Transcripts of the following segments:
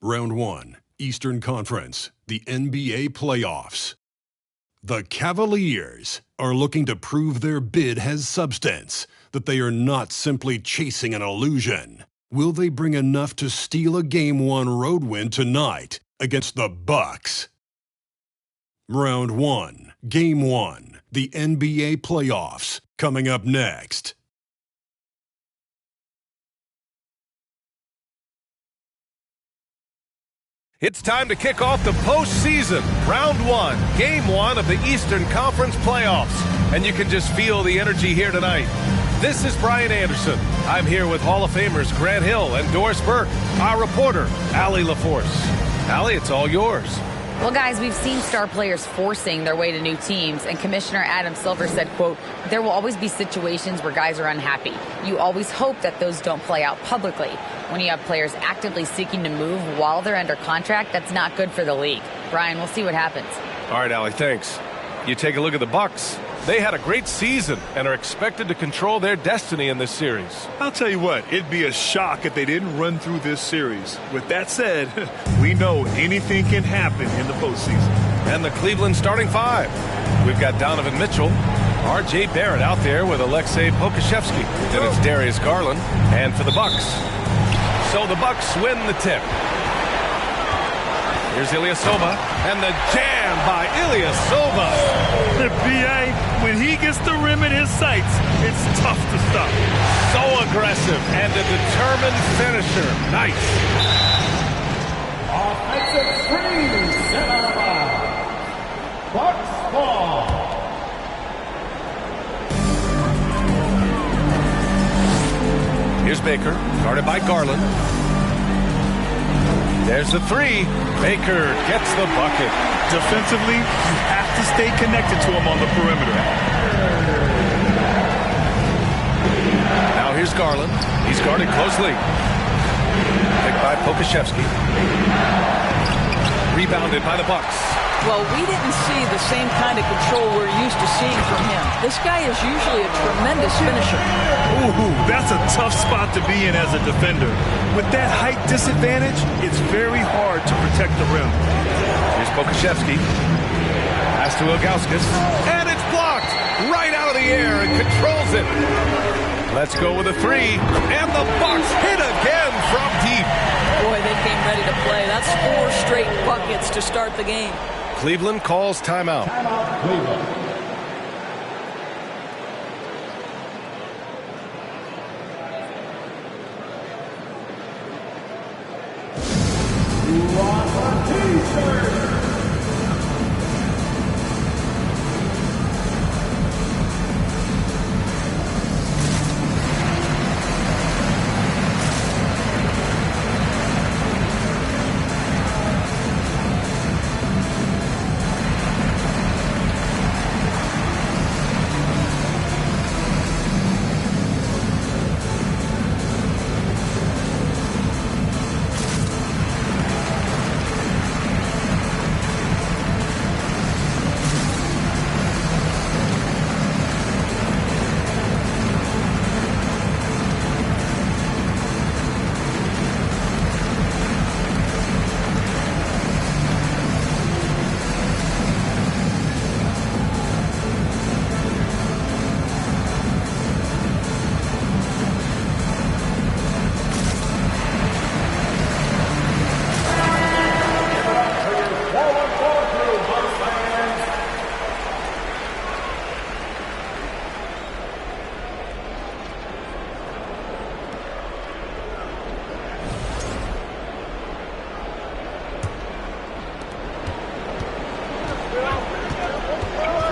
Round 1, Eastern Conference, the NBA playoffs. The Cavaliers are looking to prove their bid has substance, that they are not simply chasing an illusion. Will they bring enough to steal a Game 1 road win tonight against the Bucks? Round 1, Game 1, the NBA playoffs, coming up next. It's time to kick off the postseason, Round 1, Game 1 of the Eastern Conference playoffs. And you can just feel the energy here tonight. This is Brian Anderson. I'm here with Hall of Famers Grant Hill and Doris Burke, our reporter, Allie LaForce. Allie, it's all yours. Well, guys, we've seen star players forcing their way to new teams, and Commissioner Adam Silver said, quote, there will always be situations where guys are unhappy. You always hope that those don't play out publicly. When you have players actively seeking to move while they're under contract, that's not good for the league. Brian, we'll see what happens. All right, Allie, thanks. You take a look at the Bucks. They had a great season and are expected to control their destiny in this series. I'll tell you what, it'd be a shock if they didn't run through this series. With that said, we know anything can happen in the postseason. And the Cleveland starting five. We've got Donovan Mitchell, R.J. Barrett out there with Alexei Pokusevski. Then it's Darius Garland. And for the Bucks. So the Bucks win the tip. Here's Ilyasova, and the jam by Ilyasova. The B.A., when he gets the rim in his sights, it's tough to stop. So aggressive and a determined finisher. Nice. Offensive screen, 7 out of 5. Bucks ball. Here's Baker, guarded by Garland. There's the three. Baker gets the bucket. Defensively, you have to stay connected to him on the perimeter. Now here's Garland. He's guarded closely. Picked by Pokusevski. Rebounded by the Bucks. Well, we didn't see the same kind of control we're used to seeing from him. This guy is usually a tremendous finisher. Ooh, that's a tough spot to be in as a defender. With that height disadvantage, it's very hard to protect the rim. Here's Pokusevski. Pass to Ilgauskas. And it's blocked right out of the air and controls it. Let's go with a three. And the Bucks hit again from deep. Boy, they came ready to play. That's 4 straight buckets to start the game. Cleveland calls timeout. Timeout, Cleveland.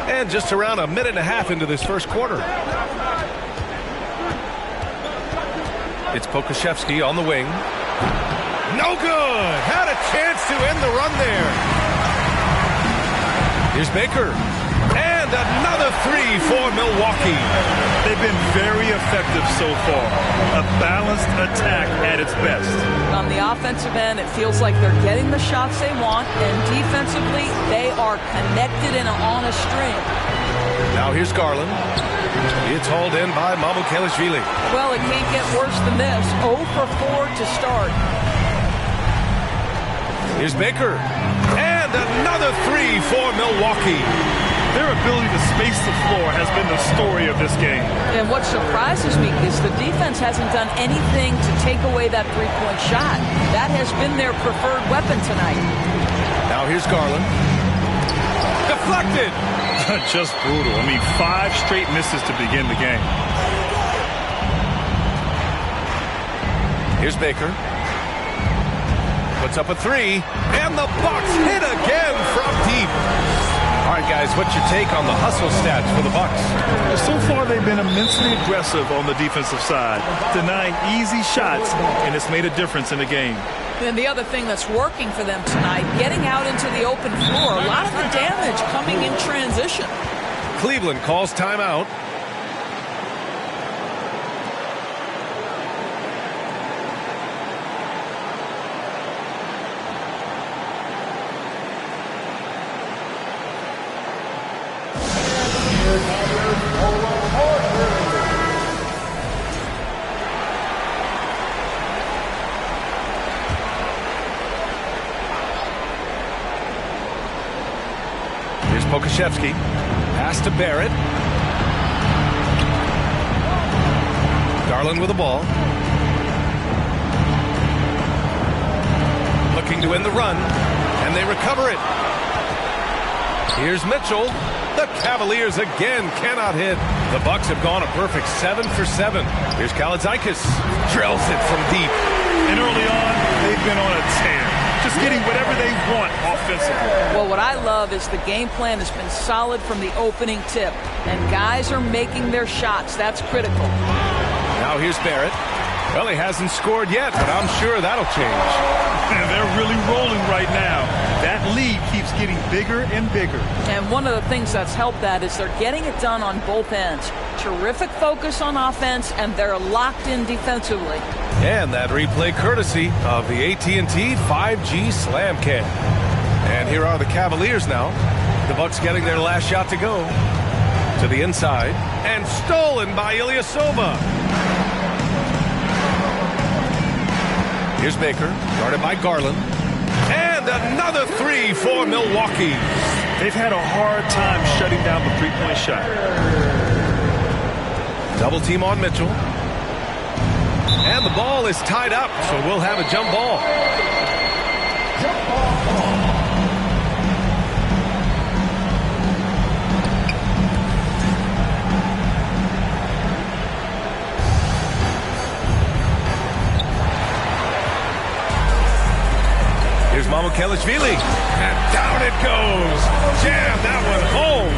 And just around a minute and a half into this first quarter. It's Pokusevski on the wing. No good! Had a chance to end the run there. Here's Baker. And another three for Milwaukee. They've been very effective so far. A balanced attack at its best. On the offensive end, it feels like they're getting the shots they want, and defensively, they are connected and on a string. Now here's Garland. It's hauled in by Mamukelashvili. Well, it can't get worse than this. 0 for 4 to start. Here's Baker. And another three for Milwaukee. Their ability to space the floor has been the story of this game. And what surprises me is the defense hasn't done anything to take away that three-point shot. That has been their preferred weapon tonight. Now here's Garland. Deflected. Just brutal. I mean, 5 straight misses to begin the game. Here's Baker. Puts up a three. And the Bucks hit again from deep. All right, guys, what's your take on the hustle stats for the Bucks? So far, they've been immensely aggressive on the defensive side, denying easy shots, and it's made a difference in the game. And the other thing that's working for them tonight, getting out into the open floor, a lot of the damage coming in transition. Cleveland calls timeout. Here's Pokashevsky. Pass to Barrett. Garland with the ball. Looking to end the run. And they recover it. Here's Mitchell. The Cavaliers again cannot hit. The Bucks have gone a perfect 7 for 7. Here's Kalaitzakis. Drills it from deep. And early on, they've been on a tear. Just getting whatever they want offensively. Well, what I love is the game plan has been solid from the opening tip. And guys are making their shots. That's critical. Now here's Barrett. Well, he hasn't scored yet, but I'm sure that'll change. And they're really rolling right now. That lead keeps getting bigger and bigger. And one of the things that's helped that is they're getting it done on both ends. Terrific focus on offense, and they're locked in defensively. And that replay courtesy of the AT&T 5G Slam Cam. And here are the Cavaliers now. The Bucks getting their last shot to go. To the inside. And stolen by Ilyasova. Here's Baker, guarded by Garland. And another three for Milwaukee. They've had a hard time shutting down the three-point shot. Double team on Mitchell. And the ball is tied up, so we'll have a jump ball. Here's Mamukelashvili. And down it goes. Jam that one home.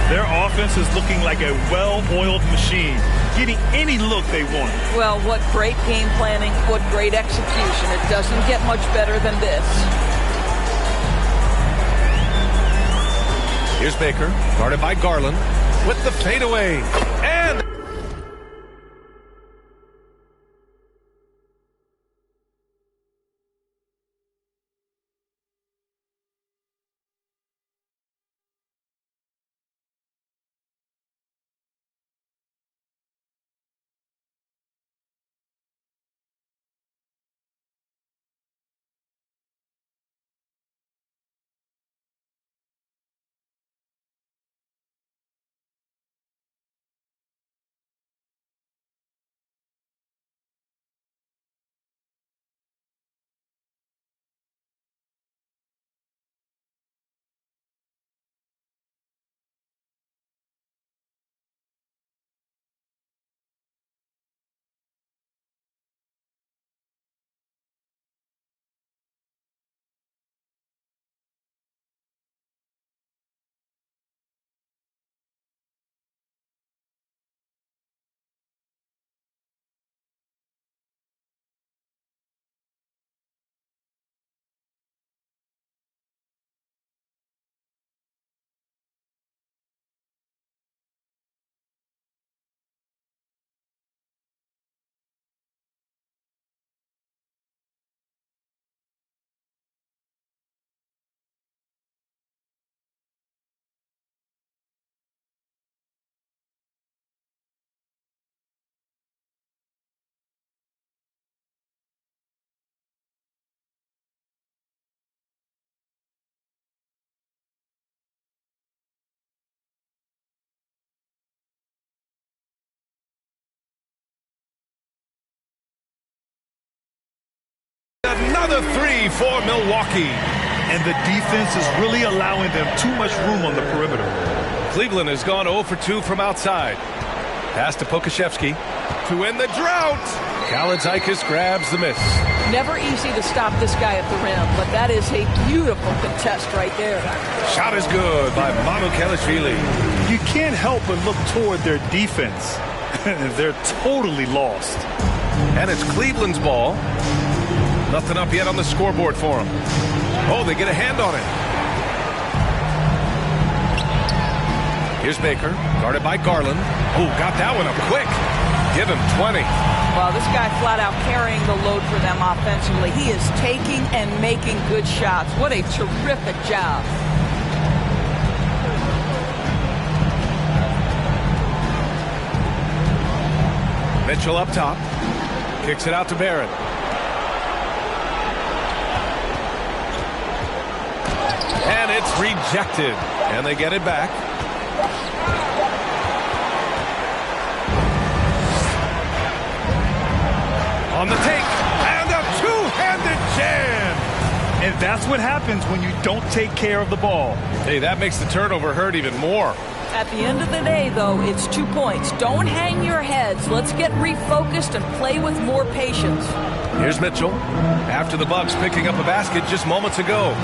Their offense is looking like a well-oiled machine, getting any look they want. Well, what great game planning, what great execution. It doesn't get much better than this. Here's Baker, guarded by Garland, with the fadeaway. And another three for Milwaukee. And the defense is really allowing them too much room on the perimeter. Cleveland has gone 0 for 2 from outside. Pass to Pokashevsky to win the drought. Kalaitzakis grabs the miss. Never easy to stop this guy at the rim, but that is a beautiful contest right there. Shot is good by Manu Kelishvili. You can't help but look toward their defense. They're totally lost. And it's Cleveland's ball. Nothing up yet on the scoreboard for them. Oh, they get a hand on it. Here's Baker, guarded by Garland. Oh, got that one up quick. Give him 20. Well, this guy flat out carrying the load for them offensively. He is taking and making good shots. What a terrific job. Mitchell up top. Kicks it out to Barrett. And it's rejected. And they get it back. On the take. And a two-handed jam. And that's what happens when you don't take care of the ball. Hey, that makes the turnover hurt even more. At the end of the day, though, it's 2 points. Don't hang your heads. Let's get refocused and play with more patience. Here's Mitchell. After the Bucks picking up a basket just moments ago.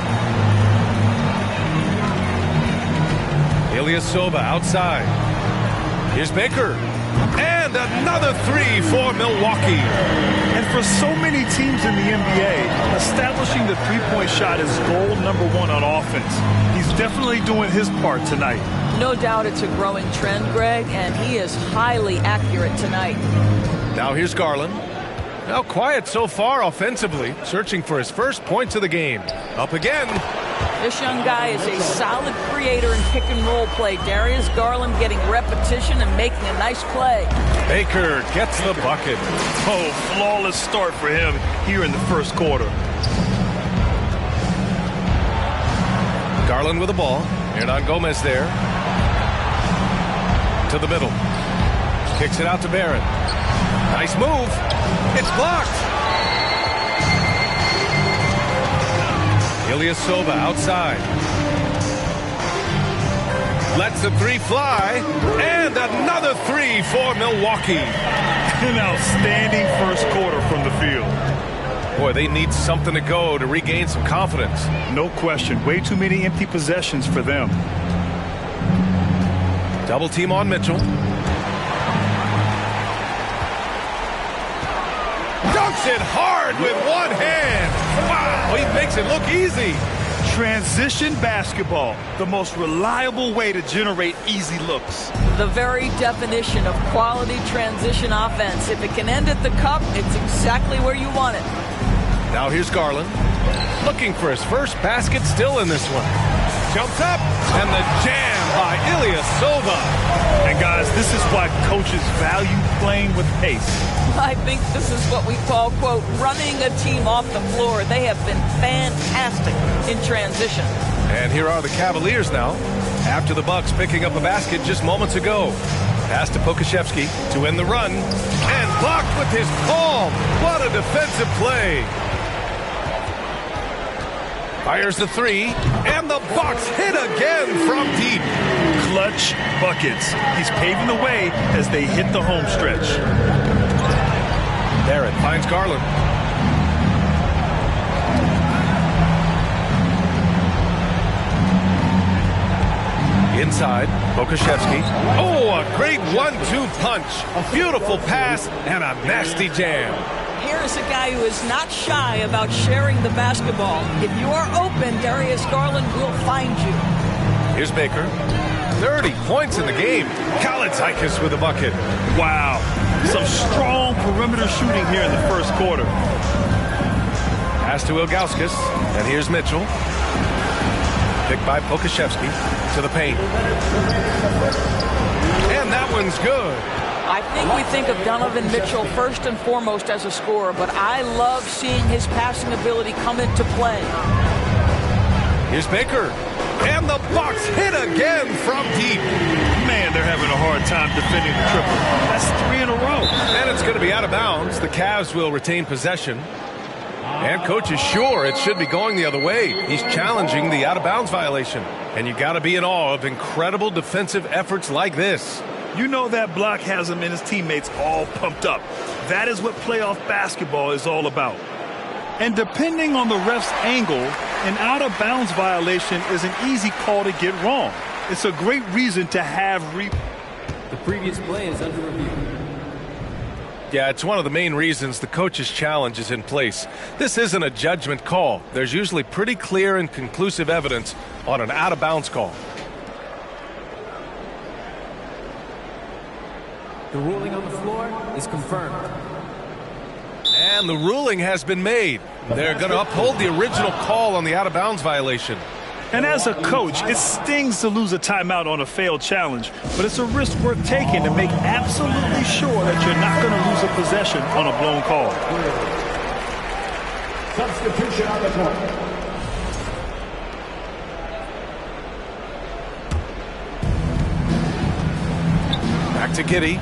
Ilyasova outside. Here's Baker. And another three for Milwaukee. And for so many teams in the NBA, establishing the three-point shot is goal number one on offense. He's definitely doing his part tonight. No doubt it's a growing trend, Greg, and he is highly accurate tonight. Now here's Garland. Now quiet so far offensively, searching for his first points of the game. Up again. This young guy is a solid creator in pick-and-roll play. Darius Garland getting repetition and making a nice play. Baker gets the bucket. Oh, flawless start for him here in the first quarter. Garland with the ball. Hernan Gomez there. To the middle. Kicks it out to Barrett. Nice move. It's blocked. Ilyasova outside. Lets the three fly. And another three for Milwaukee. An outstanding first quarter from the field. Boy, they need something to go to regain some confidence. No question. Way too many empty possessions for them. Double team on Mitchell. Dunks it hard with one hand. Wow, he makes it look easy. Transition basketball, the most reliable way to generate easy looks. The very definition of quality transition offense. If it can end at the cup, it's exactly where you want it. Now here's Garland. Looking for his first basket still in this one. Jumps up, and the jam by Ilyasova. And guys, this is why coaches value playing with pace. I think this is what we call, quote, running a team off the floor. They have been fantastic in transition. And here are the Cavaliers now, after the Bucks picking up a basket just moments ago. Pass to Pokashevsky to win the run, and blocked with his palm. What a defensive play. Fires the three, and the Bucks hit again from deep. Clutch buckets. He's paving the way as they hit the home stretch. Barrett finds Garland. Inside, Pokashevsky. Oh, a great 1-2 punch. A beautiful pass and a nasty jam. Here is a guy who is not shy about sharing the basketball. If you are open, Darius Garland will find you. Here's Baker. 30 points in the game. Kalaitzakis with a bucket. Wow. Some strong perimeter shooting here in the first quarter. Pass to Ilgauskas. And here's Mitchell. Picked by Pokashevsky to the paint. And that one's good. I think we think of Donovan Mitchell first and foremost as a scorer, but I love seeing his passing ability come into play. Here's Baker. And the Bucks hit again from deep. Man, they're having a hard time defending the triple. That's 3 in a row. And it's going to be out of bounds. The Cavs will retain possession. And coach is sure it should be going the other way. He's challenging the out-of-bounds violation. And you got to be in awe of incredible defensive efforts like this. You know that block has him and his teammates all pumped up. That is what playoff basketball is all about. And depending on the ref's angle, an out-of-bounds violation is an easy call to get wrong. It's a great reason to have The previous play is under review. Yeah, it's one of the main reasons the coach's challenge is in place. This isn't a judgment call. There's usually pretty clear and conclusive evidence on an out-of-bounds call. The ruling on the floor is confirmed. And the ruling has been made. They're going to uphold the original call on the out-of-bounds violation. And as a coach, it stings to lose a timeout on a failed challenge, but it's a risk worth taking to make absolutely sure that you're not going to lose a possession on a blown call. Substitution on the court. Back to Giddey.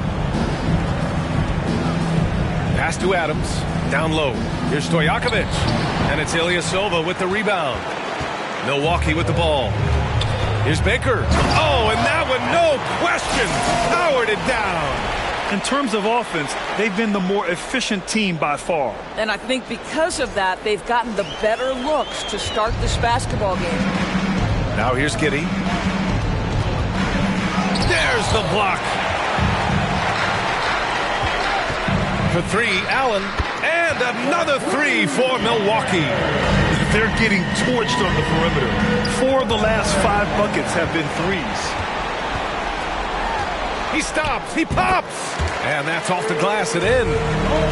Pass to Adams. Down low. Here's Stojakovic. And it's Ilyasova with the rebound. Milwaukee with the ball. Here's Baker. Oh, and that one, no question, powered it down. In terms of offense, they've been the more efficient team by far. And I think because of that, they've gotten the better looks to start this basketball game. Now here's Giddey. There's the block. For three, Allen. And another three for Milwaukee. They're getting torched on the perimeter. 4 of the last 5 buckets have been threes. He stops. He pops. And that's off the glass and in.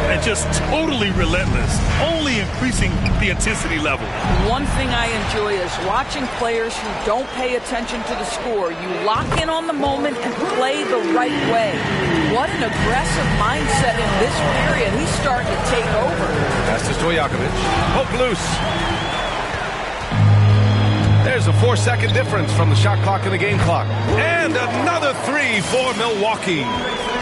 And just totally relentless, only increasing the intensity level. One thing I enjoy is watching players who don't pay attention to the score. You lock in on the moment and play the right way. What an aggressive mindset in this period. He's starting to take over. Pass to Stojakovic. Hook loose. There's a 4-second difference from the shot clock and the game clock. And another three for Milwaukee.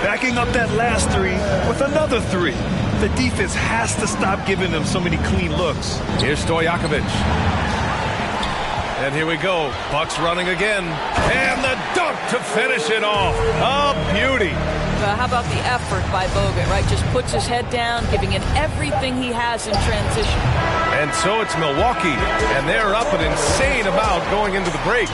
Backing up that last three with another three. The defense has to stop giving them so many clean looks. Here's Stojakovic. And here we go. Bucks running again. And the dunk to finish it off. A beauty. How about the effort by Bogut, right? Just puts his head down, giving it everything he has in transition. And so it's Milwaukee, and they're up an insane amount going into the break.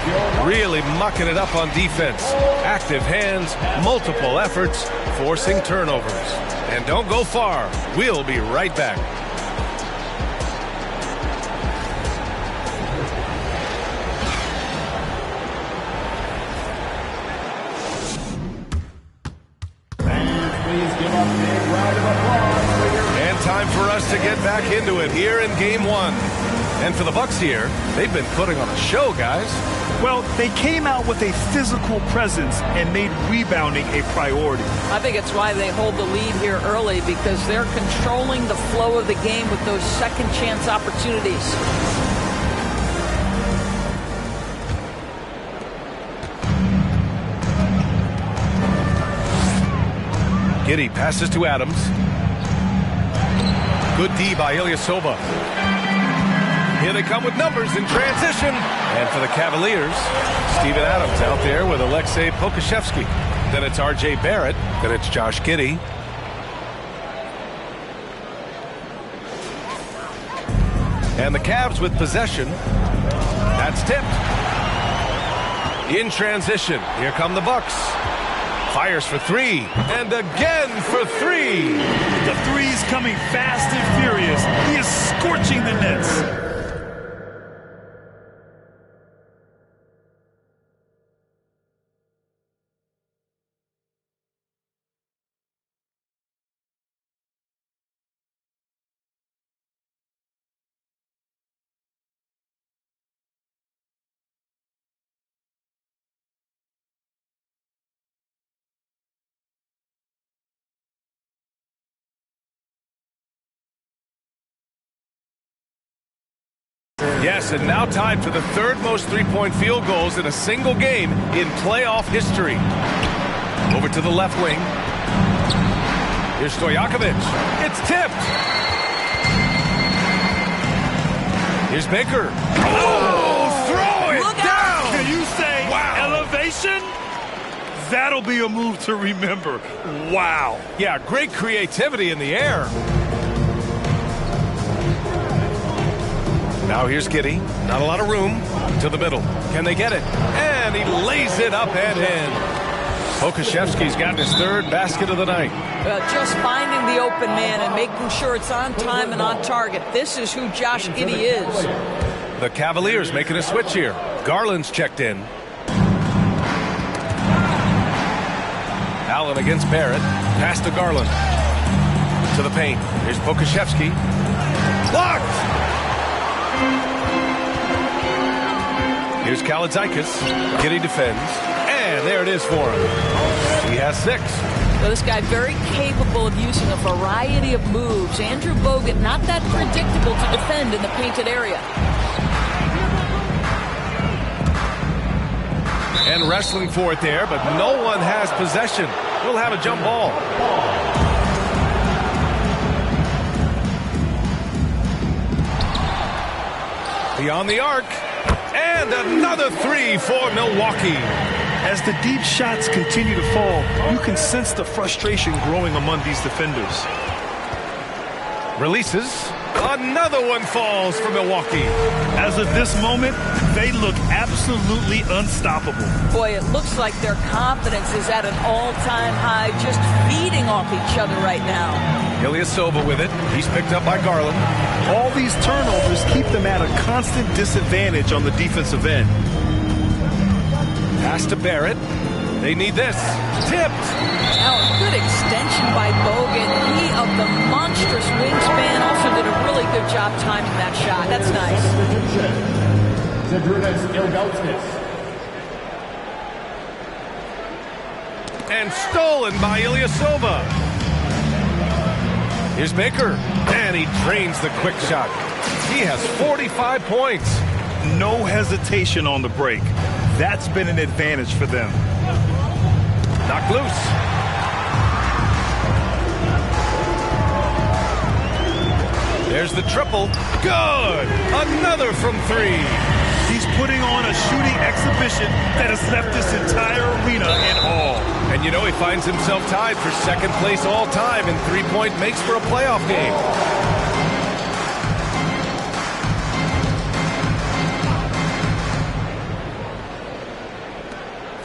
Really mucking it up on defense. Active hands, multiple efforts, forcing turnovers. And don't go far. We'll be right back. Time for us to get back into it here in Game 1. And for the Bucks here, they've been putting on a show, guys. Well, they came out with a physical presence and made rebounding a priority. I think it's why they hold the lead here early, because they're controlling the flow of the game with those second chance opportunities. Giddey passes to Adams. Good D by Ilyasova. Here they come with numbers in transition. And for the Cavaliers, Steven Adams out there with Alexei Pokashevsky. Then it's R.J. Barrett. Then it's Josh Giddey. And the Cavs with possession. That's tipped. In transition, here come the Bucks. Fires for three, and again for three. The three's coming fast and furious. He is scorching the nets. Yes, and now tied for the third most three-point field goals in a single game in playoff history. Over to the left wing. Here's Stojakovic. It's tipped. Here's Baker. Oh, throw it Look down. out. Can you say Wow. elevation? That'll be a move to remember. Wow. Yeah, great creativity in the air. Now here's Giddey. Not a lot of room. To the middle. Can they get it? And he lays it up and in. Pokusevski's gotten his third basket of the night. Just finding the open man and making sure it's on time and on target. This is who Josh Giddey is. The Cavaliers making a switch here. Garland's checked in. Allen against Barrett. Pass to Garland. To the paint. Here's Pokusevski. Blocked! Here's Kalaitzakis. Giddey defends. And there it is for him. He has 6. So this guy very capable of using a variety of moves. Andrew Bogut not that predictable to defend in the painted area. And wrestling for it there, but no one has possession. We'll have a jump ball. Beyond the arc. And another 3 for Milwaukee. As the deep shots continue to fall, you can sense the frustration growing among these defenders. Releases. Another one falls for Milwaukee. As of this moment, they look absolutely unstoppable. Boy, it looks like their confidence is at an all-time high, just feeding off each other right now. Ilyasova with it. He's picked up by Garland. All these turnovers keep them at a constant disadvantage on the defensive end. Pass to Barrett. They need this. Tipped. Now, a good extension by Bogut. He, of the monstrous wingspan, also did a really good job timing that shot. That's nice. And stolen by Ilyasova. Here's Baker. And he drains the quick shot. He has 45 points. No hesitation on the break. That's been an advantage for them. Knocked loose. There's the triple. Good. Another from 3. He's putting on a shooting exhibition that has left this entire arena in awe. And you know he finds himself tied for second place all time in three-point makes for a playoff game.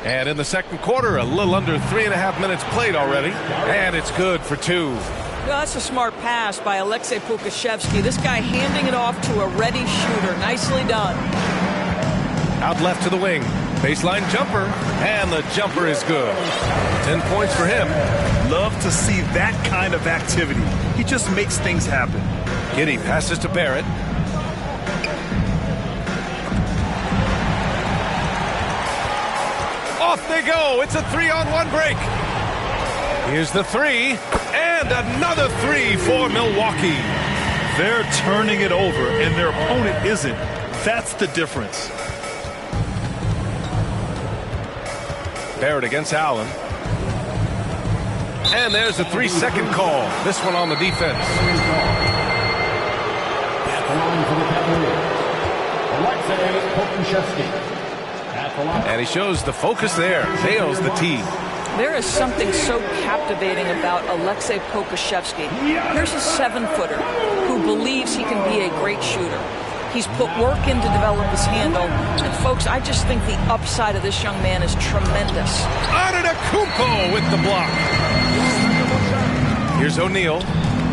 And in the second quarter, a little under 3.5 minutes played already. And it's good for 2. Well, that's a smart pass by Aleksej Pokusevski. This guy handing it off to a ready shooter. Nicely done. Out left to the wing. Baseline jumper. And the jumper is good. 10 points for him. Love to see that kind of activity. He just makes things happen. Giddey passes to Barrett. Off they go. It's a 3-on-1 break. Here's the 3. And another 3 for Milwaukee. They're turning it over, and their opponent isn't. That's the difference. Barrett against Allen. And there's a 3-second call. This one on the defense. Aleksej Pokusevski. And he shows the focus there. Nails the tee. There is something so captivating about Aleksej Pokusevski. Here's a 7-footer who believes he can be a great shooter. He's put work in to develop his handle. And, folks, I just think the upside of this young man is tremendous. Antetokounmpo with the block. Here's O'Neal.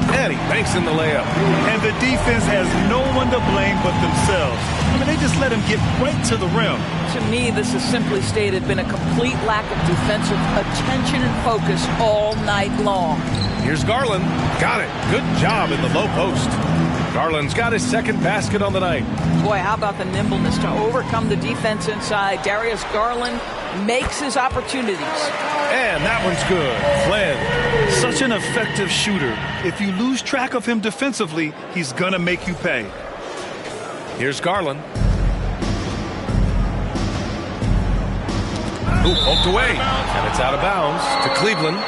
And he banks in the layup. And the defense has no one to blame but themselves. I mean, they just let him get right to the rim. To me, this has simply stated been a complete lack of defensive attention and focus all night long. Here's Garland. Got it. Good job in the low post. Garland's got his second basket on the night. Boy, how about the nimbleness to overcome the defense inside. Darius Garland makes his opportunities. And that one's good. Flynn. Such an effective shooter. If you lose track of him defensively, he's going to make you pay. Here's Garland. Ooh, poked away. And it's out of bounds to Cleveland.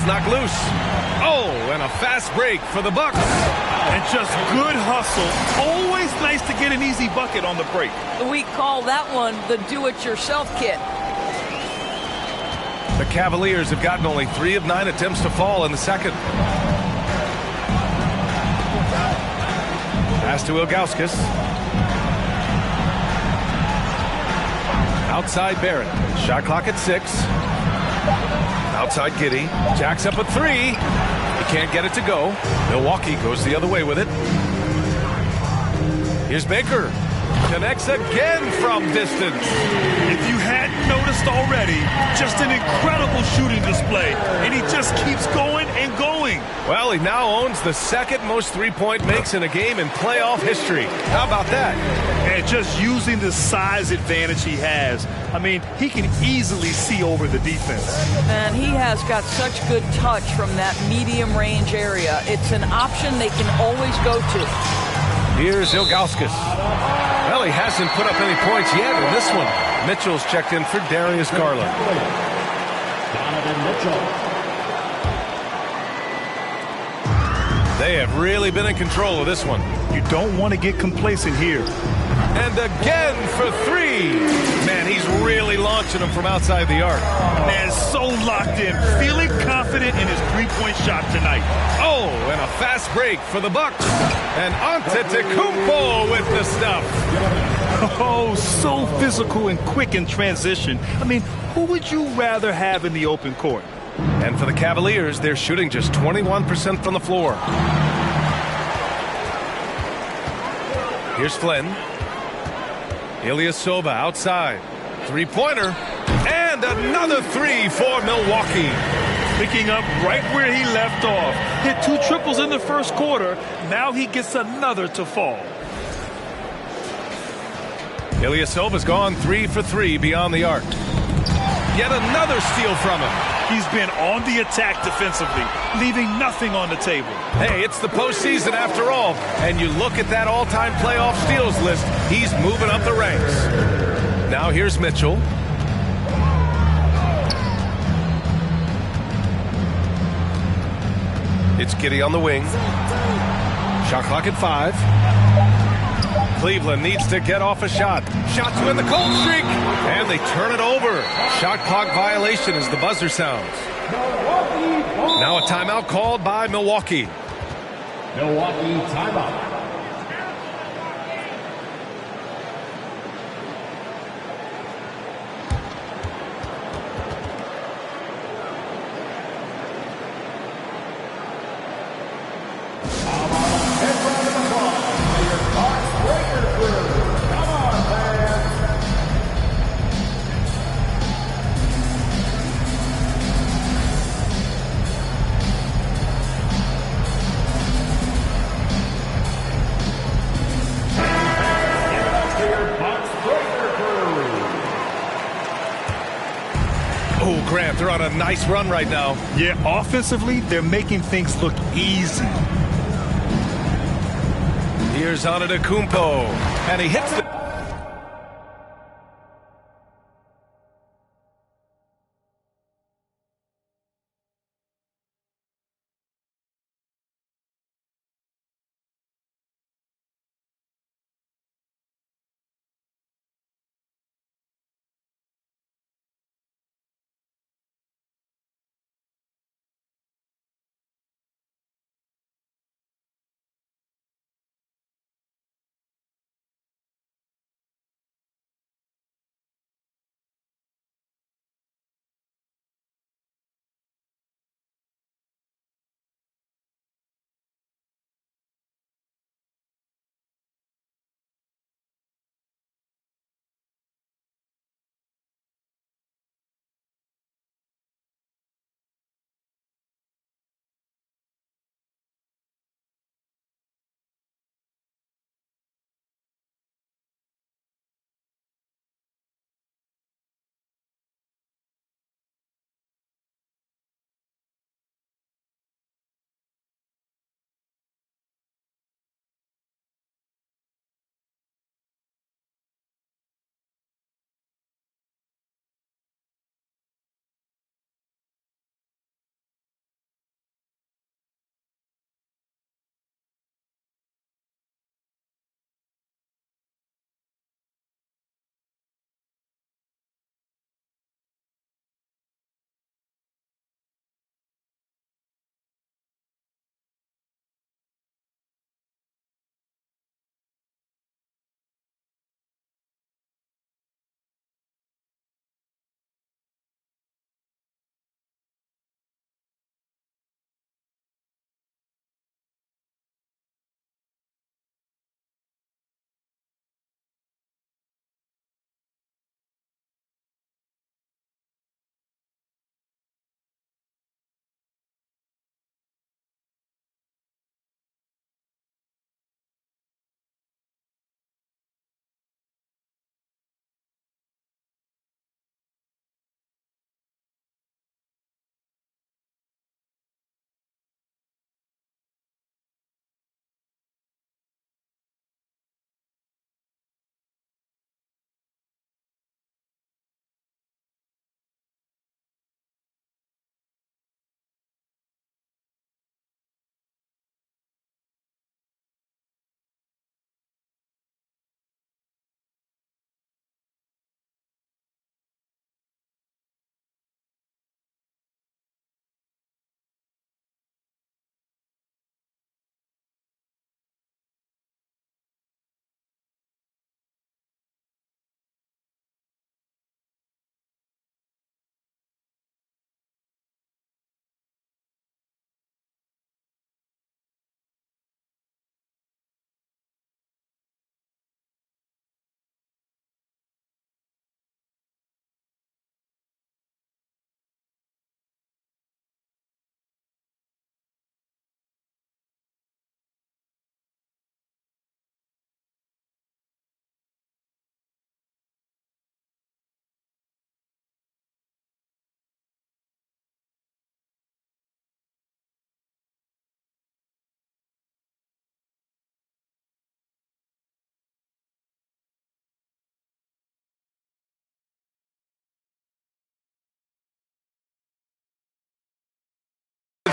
ball's knocked loose. Oh, and a fast break for the Bucks. And just good hustle. Always nice to get an easy bucket on the break. We call that one the do-it-yourself kit. The Cavaliers have gotten only 3 of 9 attempts to fall in the second. Pass to Ilgauskas. Outside Barrett. Shot clock at 6. Outside Giddey. Jacks up a 3. He can't get it to go. Milwaukee goes the other way with it. Here's Baker. Connects again from distance. If you hadn't noticed already, just an incredible shooting display. And he just keeps going and going. Well, he now owns the second most three-point makes in a game in playoff history. How about that? And just using the size advantage he has. I mean, he can easily see over the defense. And he has got such good touch from that medium range area. It's an option they can always go to. Here's Ilgauskas. Well, he hasn't put up any points yet in this one. Mitchell's checked in for Darius Garland. They have really been in control of this one. You don't want to get complacent here. And again for 3. Man, he's really launching them from outside the arc. Man, so locked in, feeling confident in his three-point shot tonight. Oh, and a fast break for the Bucks. And Antetokounmpo with the stuff. Oh, so physical and quick in transition. I mean, who would you rather have in the open court? And for the Cavaliers, they're shooting just 21% from the floor. Here's Flynn. Ilyasova outside. Three-pointer. And another 3 for Milwaukee. Picking up right where he left off. Hit 2 triples in the first quarter. Now he gets another to fall. Ilyasova's gone 3 for 3 beyond the arc. Yet another steal from him. He's been on the attack defensively, leaving nothing on the table. Hey, it's the postseason after all. And you look at that all-time playoff steals list, he's moving up the ranks. Now here's Mitchell. It's Giddey on the wing. Shot clock at 5. Cleveland needs to get off a shot. Shot to end the cold streak. And they turn it over. Shot clock violation as the buzzer sounds. Now a timeout called by Milwaukee. Milwaukee timeout. Grant, they're on a nice run right now. Yeah, offensively, they're making things look easy. Here's Antetokounmpo, and he hits the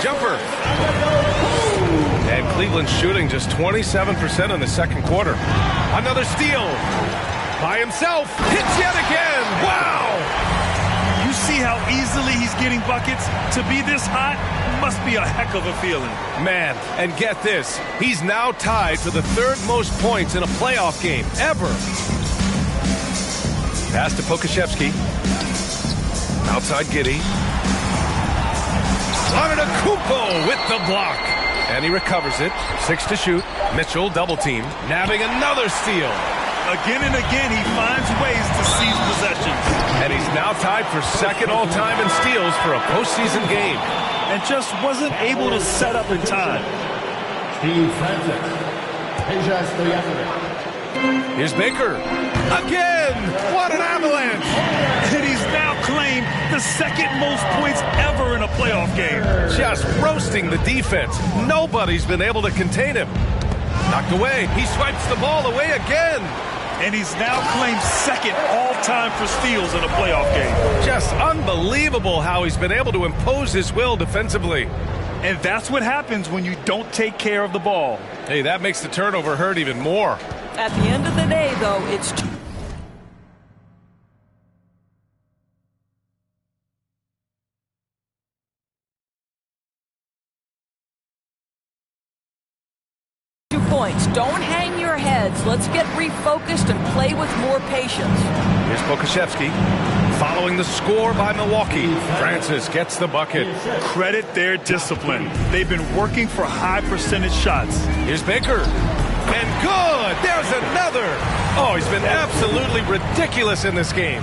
jumper. And Cleveland shooting just 27% in the second quarter. Another steal. By himself. Hits yet again. Wow! You see how easily he's getting buckets? To be this hot must be a heck of a feeling. Man, and get this. He's now tied for the third most points in a playoff game ever. Pass to Pokusevski. Outside Giddey. Antetokounmpo with the block. And he recovers it. 6 to shoot. Mitchell double team. Nabbing another steal. Again and again, he finds ways to seize possessions. And he's now tied for second all-time in steals for a postseason game. And just wasn't able to set up in time. Steve Francis. Peja Stojakovic. Here's Baker. Again! What an avalanche! And he's now claimed the second most points ever in a playoff game. Just roasting the defense. Nobody's been able to contain him. Knocked away. He swipes the ball away again. And he's now claimed second all-time for steals in a playoff game. Just unbelievable how he's been able to impose his will defensively. And that's what happens when you don't take care of the ball. Hey, that makes the turnover hurt even more. At the end of the day, though, it's 2 points. Don't hang your heads. Let's get refocused and play with more patience. Here's Pokusevski. Following the score by Milwaukee. Francis gets the bucket. Credit their discipline. They've been working for high percentage shots. Here's Baker. And good! There's another! Oh, he's been absolutely ridiculous in this game.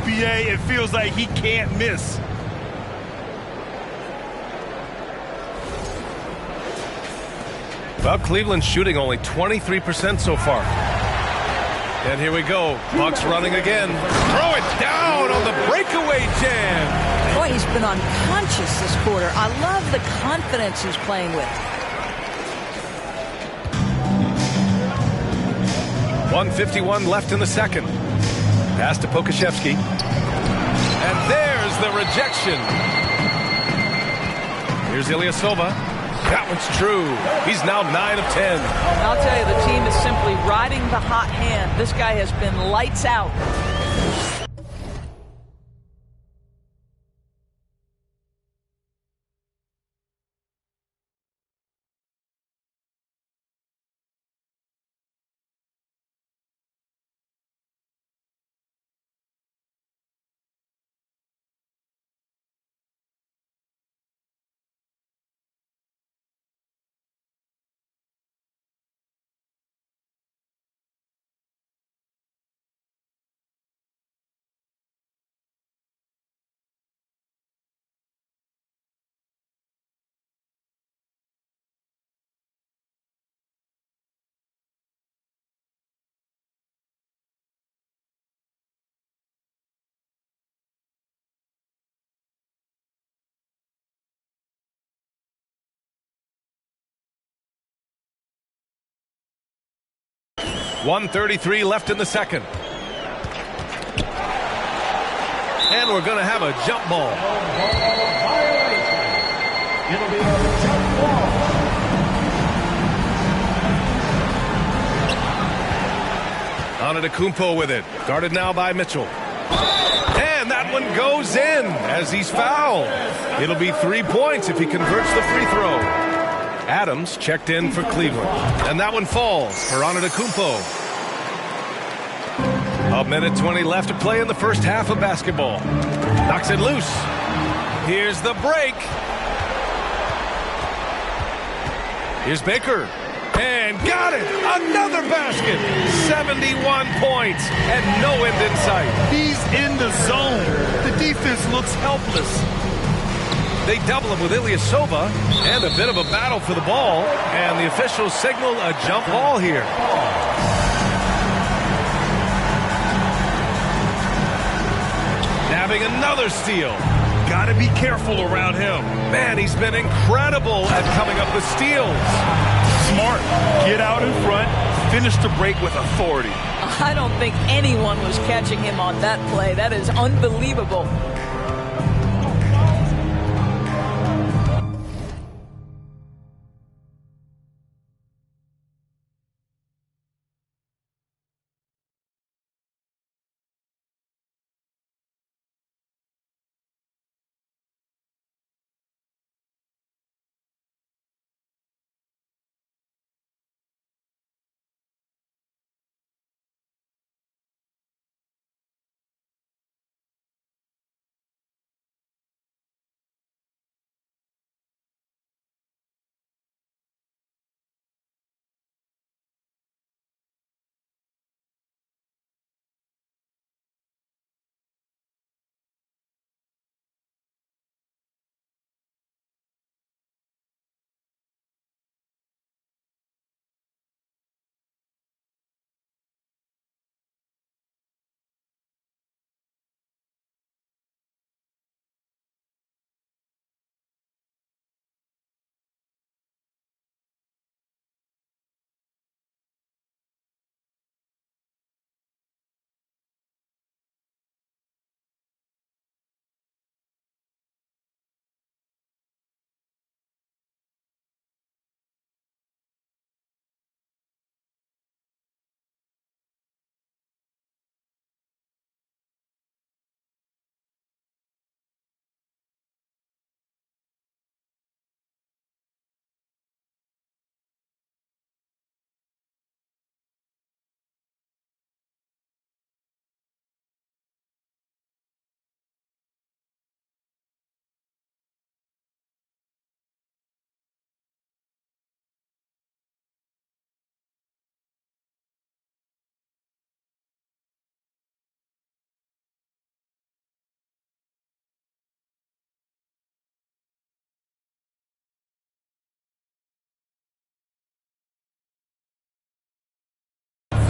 BA, it feels like he can't miss. Well, Cleveland's shooting only 23% so far. And here we go. Bucks running again. Throw it down on the breakaway jam. Boy, he's been unconscious this quarter. I love the confidence he's playing with. 1:51 left in the second. Pass to Pokusevski. And there's the rejection. Here's Ilyasova. That one's true. He's now 9 of 10. I'll tell you, the team is simply riding the hot hand. This guy has been lights out. .133 left in the second. And we're going to have a jump ball. It'll be a jump ball. Antetokounmpo with it. Guarded now by Mitchell. And that one goes in as he's fouled. It'll be 3 points if he converts the free throw. Adams checked in for Cleveland. And that one falls for Antetokounmpo. 1:20 left to play in the first half of basketball. Knocks it loose. Here's the break. Here's Baker. And got it! Another basket! 71 points and no end in sight. He's in the zone. The defense looks helpless. They double him with Ilyasova, and a bit of a battle for the ball, and the officials signal a jump ball here. Nabbing another steal. Gotta be careful around him. Man, he's been incredible at coming up with steals. Smart. Get out in front. Finish the break with authority. I don't think anyone was catching him on that play. That is unbelievable.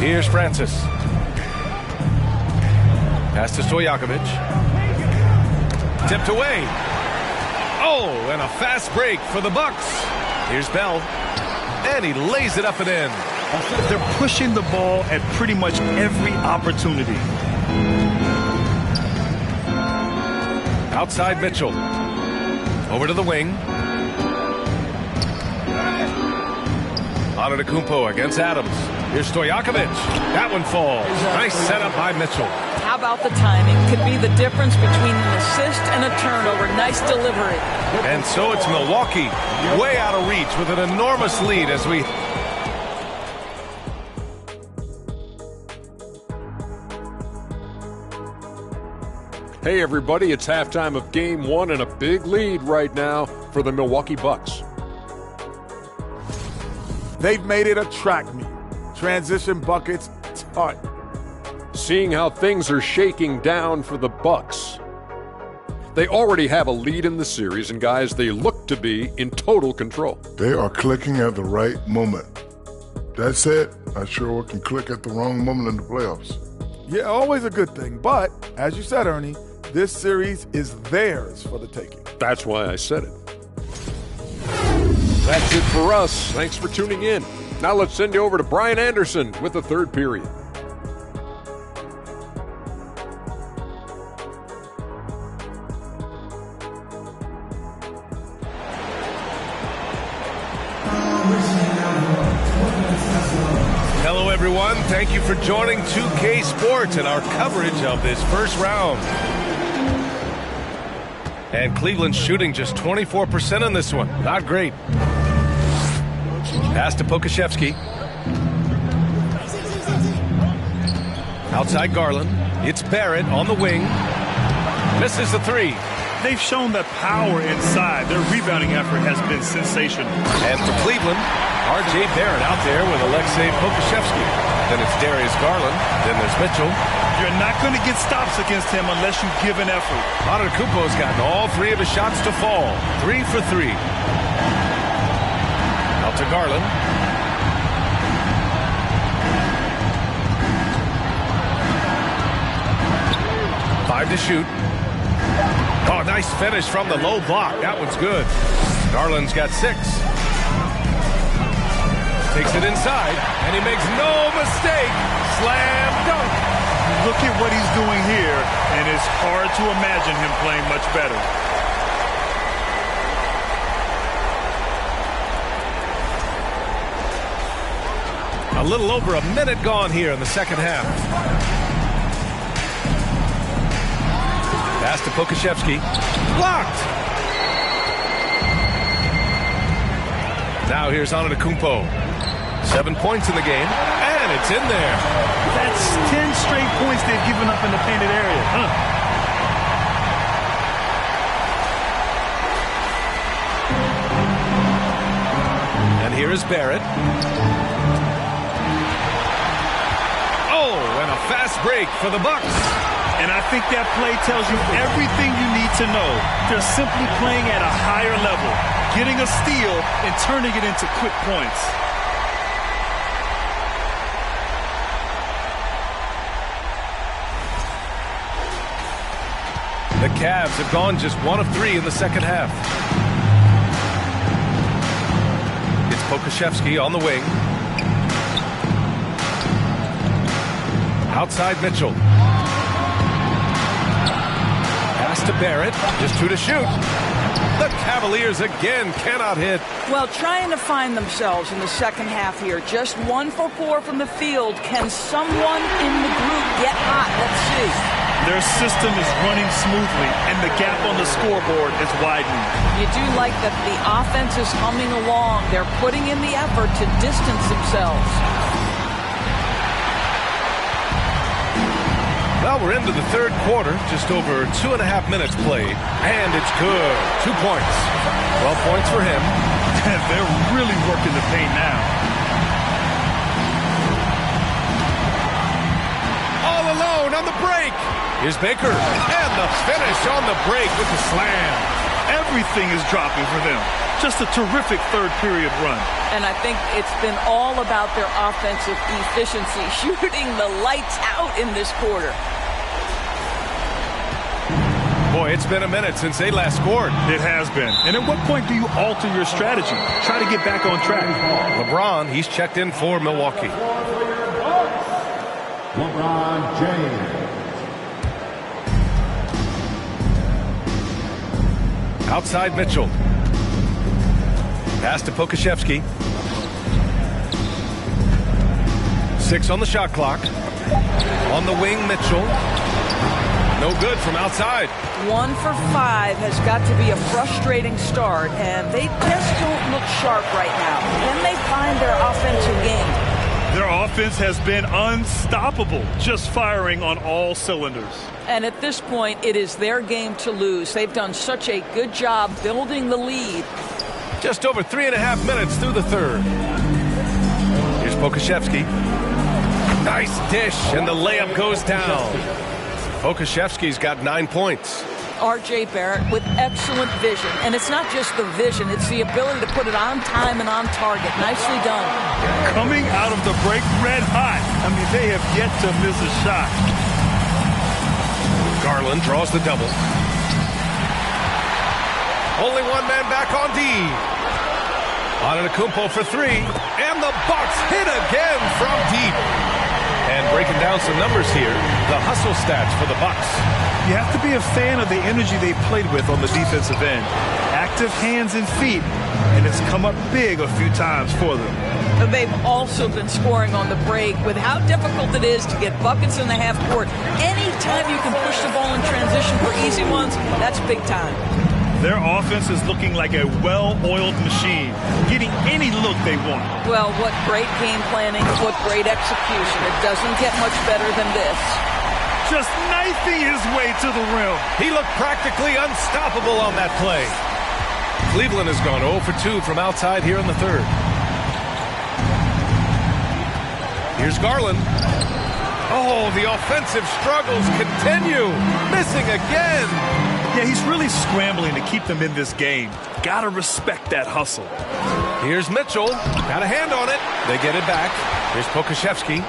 Here's Francis. Pass to Stojakovic. Tipped away. Oh, and a fast break for the Bucks. Here's Bell. And he lays it up and in. They're pushing the ball at pretty much every opportunity. Outside Mitchell. Over to the wing. Antetokounmpo against Adams. Here's Stojakovic. That one falls. Nice setup by Mitchell. How about the timing? Could be the difference between an assist and a turnover. Nice delivery. And so it's Milwaukee way out of reach with an enormous lead as we... Hey everybody, it's halftime of game one and a big lead right now for the Milwaukee Bucks. They've made it a track meet. Transition buckets, ton. Seeing how things are shaking down for the Bucks. They already have a lead in the series, and guys, they look to be in total control. They are clicking at the right moment. That said, I sure can click at the wrong moment in the playoffs. Yeah, always a good thing, but as you said, Ernie, this series is theirs for the taking. That's why I said it. That's it for us. Thanks for tuning in. Now let's send you over to Brian Anderson with the third period. Hello, everyone. Thank you for joining 2K Sports and our coverage of this first round. And Cleveland's shooting just 24% on this one. Not great. Pass to Pokusevski. Outside Garland. It's Barrett on the wing. Misses the three. They've shown that power inside. Their rebounding effort has been sensational. And for Cleveland, R.J. Barrett out there with Alexei Pokusevski. Then it's Darius Garland. Then there's Mitchell. You're not going to get stops against him unless you give an effort. Antetokounmpo's gotten all three of his shots to fall. 3 for 3. Out to Garland. Five to shoot. Oh, nice finish from the low block. That one's good. Garland's got 6. Takes it inside, and he makes no mistake. Slam dunk. Look at what he's doing here, and it's hard to imagine him playing much better. A little over a minute gone here in the second half. Pass to Pokusevski. Blocked! Now here's Antetokounmpo. 7 points in the game, and it's in there. That's 10 straight points they've given up in the painted area. And here is Barrett. Oh, and a fast break for the Bucks. And I think that play tells you everything you need to know. They're simply playing at a higher level, getting a steal and turning it into quick points. The Cavs have gone just 1 of 3 in the second half. It's Pokusevski on the wing. Outside Mitchell. Pass to Barrett. Just 2 to shoot. The Cavaliers again cannot hit. Well, trying to find themselves in the second half here. Just 1 for 4 from the field. Can someone in the group get hot? Let's see. Their system is running smoothly, and the gap on the scoreboard is widening. You do like that the offense is humming along. They're putting in the effort to distance themselves. Well, we're into the third quarter, just over 2.5 minutes played, and it's good. 2 points. 12 points for him. They're really working the paint now. All alone on the break. Here's Baker, and the finish on the break with the slam. Everything is dropping for them. Just a terrific third-period run. And I think it's been all about their offensive efficiency, shooting the lights out in this quarter. Boy, it's been a minute since they last scored. It has been. And at what point do you alter your strategy? Try to get back on track. LeBron, he's checked in for Milwaukee. LeBron James. Outside Mitchell. Pass to Pokusevski. 6 on the shot clock. On the wing, Mitchell. No good from outside. 1 for 5 has got to be a frustrating start, and they just don't look sharp right now. Can they find their offensive game? Their offense has been unstoppable, just firing on all cylinders. And at this point, it is their game to lose. They've done such a good job building the lead. Just over 3.5 minutes through the third. Here's Pokusevski. Nice dish, and the layup goes down. Pokusevski's got 9 points. R.J. Barrett with excellent vision. And it's not just the vision, it's the ability to put it on time and on target. Nicely done. Coming out of the break red hot. I mean, they have yet to miss a shot. Garland draws the double. Only one man back on D. Antetokounmpo for 3. And the Bucks hit again from deep. And breaking down some numbers here, the hustle stats for the Bucks. You have to be a fan of the energy they played with on the defensive end. Active hands and feet, and it's come up big a few times for them. They've also been scoring on the break with how difficult it is to get buckets in the half court. Anytime you can push the ball in transition for easy ones, that's big time. Their offense is looking like a well-oiled machine, getting any look they want. Well, what great game planning, what great execution. It doesn't get much better than this. Just knifing his way to the rim. He looked practically unstoppable on that play. Cleveland has gone 0 for 2 from outside here in the third. Here's Garland. Oh, the offensive struggles continue. Missing again. Yeah, he's really scrambling to keep them in this game. Gotta respect that hustle. Here's Mitchell. Got a hand on it. They get it back. Here's Pokusevski.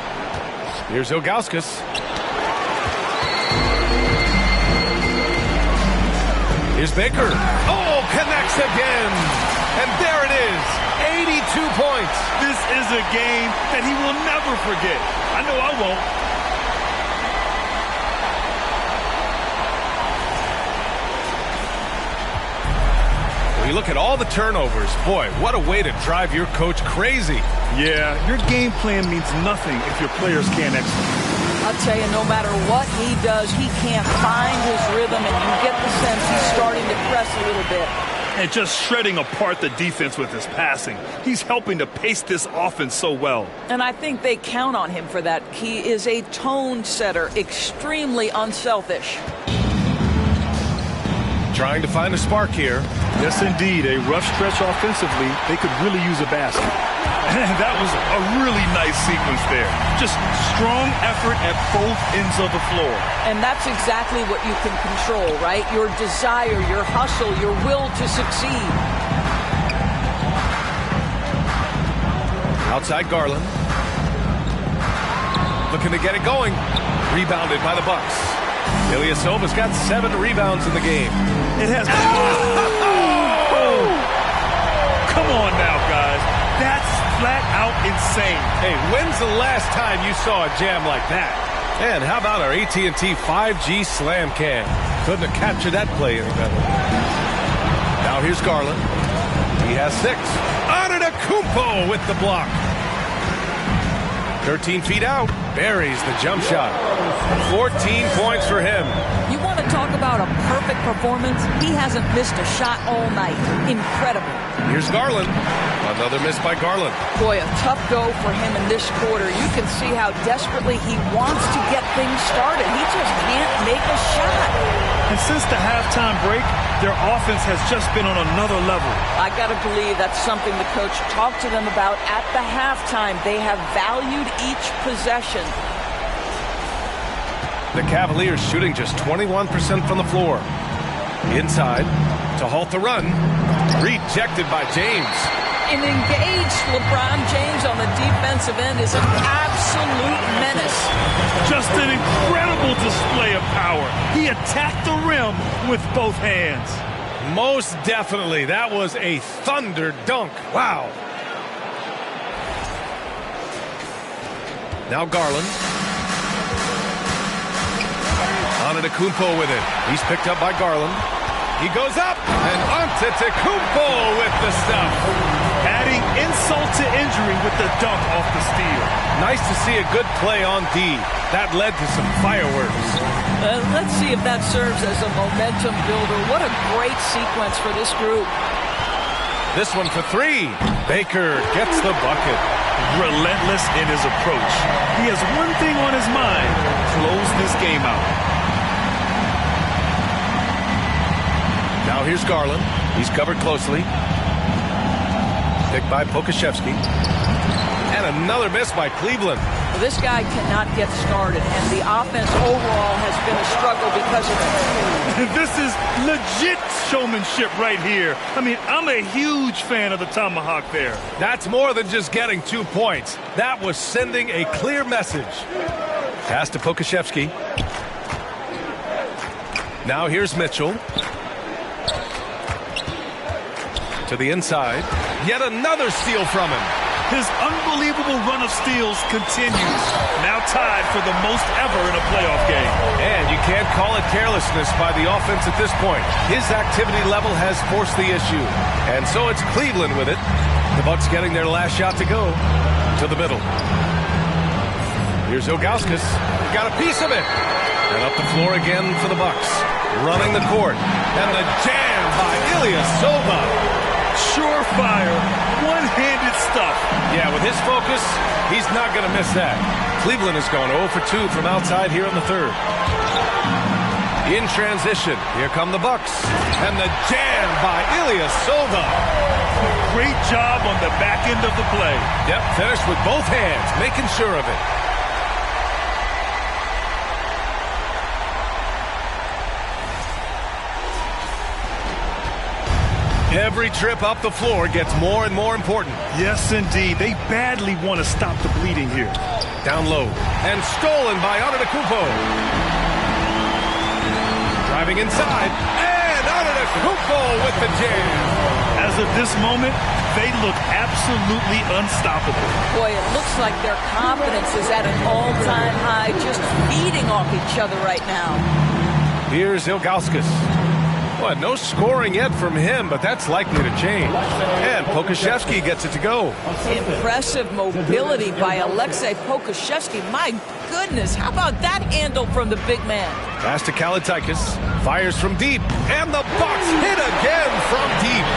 Here's Ilgauskas. Here's Baker. Oh, connects again. And there it is. 82 points. This is a game that he will never forget. I know I won't. When you look at all the turnovers, boy, what a way to drive your coach crazy. Yeah, your game plan means nothing if your players can't execute. I'll tell you, no matter what he does, he can't find his rhythm, and you get the sense he's starting to press a little bit. And just shredding apart the defense with his passing. He's helping to pace this offense so well. And I think they count on him for that. He is a tone setter, extremely unselfish. Trying to find a spark here. Yes, indeed. A rough stretch offensively. They could really use a basket. And that was a really nice sequence there. Just strong effort at both ends of the floor. And that's exactly what you can control, right? Your desire, your hustle, your will to succeed. Outside Garland. Looking to get it going. Rebounded by the Bucks. Ilyasova's got 7 rebounds in the game. It has. Oh! Come on now, guys. That's flat out insane. Hey, when's the last time you saw a jam like that? And how about our AT&T 5G slam cam? Couldn't have captured that play any better. Now here's Garland. He has 6. Antetokounmpo with the block. 13 feet out. Buries the jump shot. 14 points for him. You want to talk about a perfect performance? He hasn't missed a shot all night. Incredible. Here's Garland. Another miss by Garland. Boy, a tough go for him in this quarter. You can see how desperately he wants to get things started. He just can't make a shot. And since the halftime break, their offense has just been on another level. I got to believe that's something the coach talked to them about at the halftime. They have valued each possession. The Cavaliers shooting just 21% from the floor. Inside to to halt the run. Rejected by James. An engaged LeBron James on the defensive end is an absolute menace. Just an incredible display of power. He attacked the rim with both hands. Most definitely. That was a thunder dunk. Wow. Now Garland. Antetokounmpo with it. He's picked up by Garland. He goes up, and Antetokounmpo with the stuff. Adding insult to injury with the dunk off the steal. Nice to see a good play on D. That led to some fireworks. Let's see if that serves as a momentum builder. What a great sequence for this group. This one for three. Baker gets the bucket. Relentless in his approach. He has one thing on his mind: close this game out. Now here's Garland. He's covered closely. Picked by Pokusevski. And another miss by Cleveland. Well, this guy cannot get started, and the offense overall has been a struggle because of it. This is legit showmanship right here. I mean, I'm a huge fan of the tomahawk there. That's more than just getting 2 points. That was sending a clear message. Pass to Pokusevski. Now here's Mitchell. To the inside. Yet another steal from him. His unbelievable run of steals continues. Now tied for the most ever in a playoff game. And you can't call it carelessness by the offense at this point. His activity level has forced the issue. And so it's Cleveland with it. The Bucks getting their last shot to go. To the middle. Here's Ilgauskas. Got a piece of it. And up the floor again for the Bucks. Running the court. And the jam by Ilyasova. Surefire, one-handed stuff. Yeah, with his focus, he's not going to miss that. Cleveland has gone 0 for 2 from outside here in the third. In transition, here come the Bucks. And the jam by Ilyasova. Great job on the back end of the play. Yep, finished with both hands, making sure of it. Every trip up the floor gets more and more important. Yes, indeed. They badly want to stop the bleeding here. Down low. And stolen by Antetokounmpo. Driving inside. And Antetokounmpo with the jam. As of this moment, they look absolutely unstoppable. Boy, it looks like their confidence is at an all-time high, just feeding off each other right now. Here's Ilgauskas. Well, no scoring yet from him, but that's likely to change. And Pokusevski gets it to go. Impressive mobility by Aleksej Pokusevski. My goodness, how about that handle from the big man? Pass to Kalaitakis. Fires from deep. And the Bucks hit again from deep.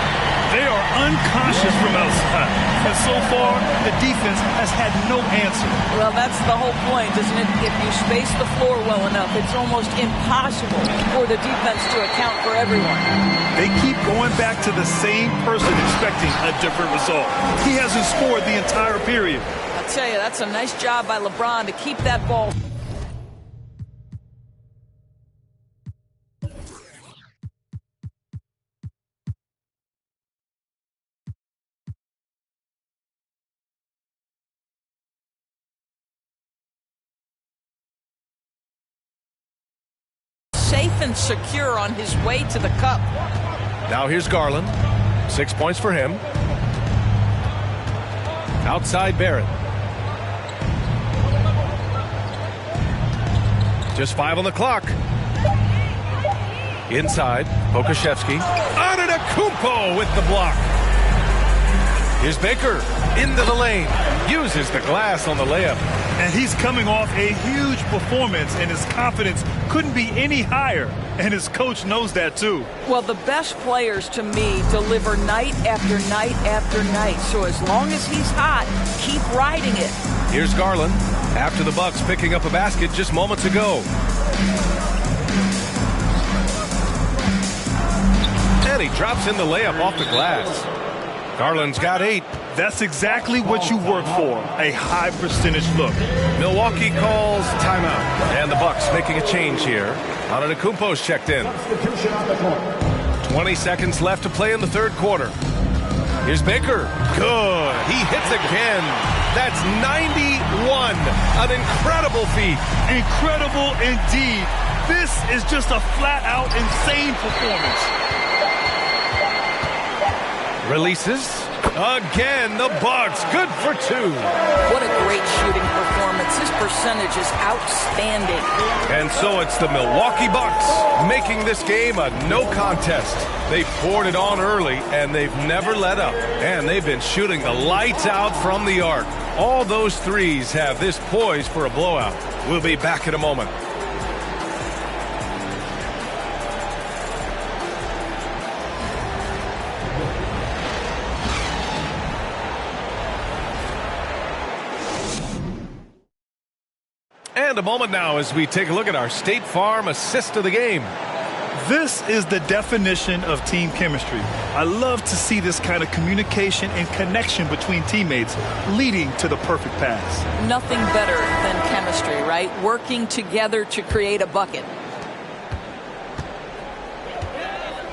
They are unconscious from outside. And so far, the defense has had no answer. Well, that's the whole point, isn't it? If you space the floor well enough, it's almost impossible for the defense to account for everyone. They keep going back to the same person expecting a different result. He hasn't scored the entire period. I'll tell you, that's a nice job by LeBron to keep that ball. Safe and secure on his way to the cup. Now here's Garland. 6 points for him. Outside Barrett. Just 5 on the clock. Inside, Pokusevski. Antetokounmpo with the block. Here's Baker into the lane. Uses the glass on the layup. And he's coming off a huge performance, and his confidence couldn't be any higher. And his coach knows that, too. Well, the best players, to me, deliver night after night after night. So as long as he's hot, keep riding it. Here's Garland. After the Bucks picking up a basket just moments ago. And he drops in the layup off the glass. Garland's got 8. That's exactly what you work for, a high percentage look. Milwaukee calls timeout. And the Bucks making a change here. Antetokounmpo's checked in. 20 seconds left to play in the third quarter. Here's Baker. Good. He hits again. That's 91. An incredible feat. Incredible indeed. This is just a flat-out insane performance. Releases. Again, the Bucks. Good for 2. What a great shooting performance. His percentage is outstanding. And so it's the Milwaukee Bucks making this game a no contest. They poured it on early, and they've never let up. And they've been shooting the lights out from the arc. All those threes have this poised for a blowout. We'll be back in a moment. And a moment now as we take a look at our State Farm assist of the game. This is the definition of team chemistry. I love to see this kind of communication and connection between teammates leading to the perfect pass. Nothing better than chemistry, right? Working together to create a bucket.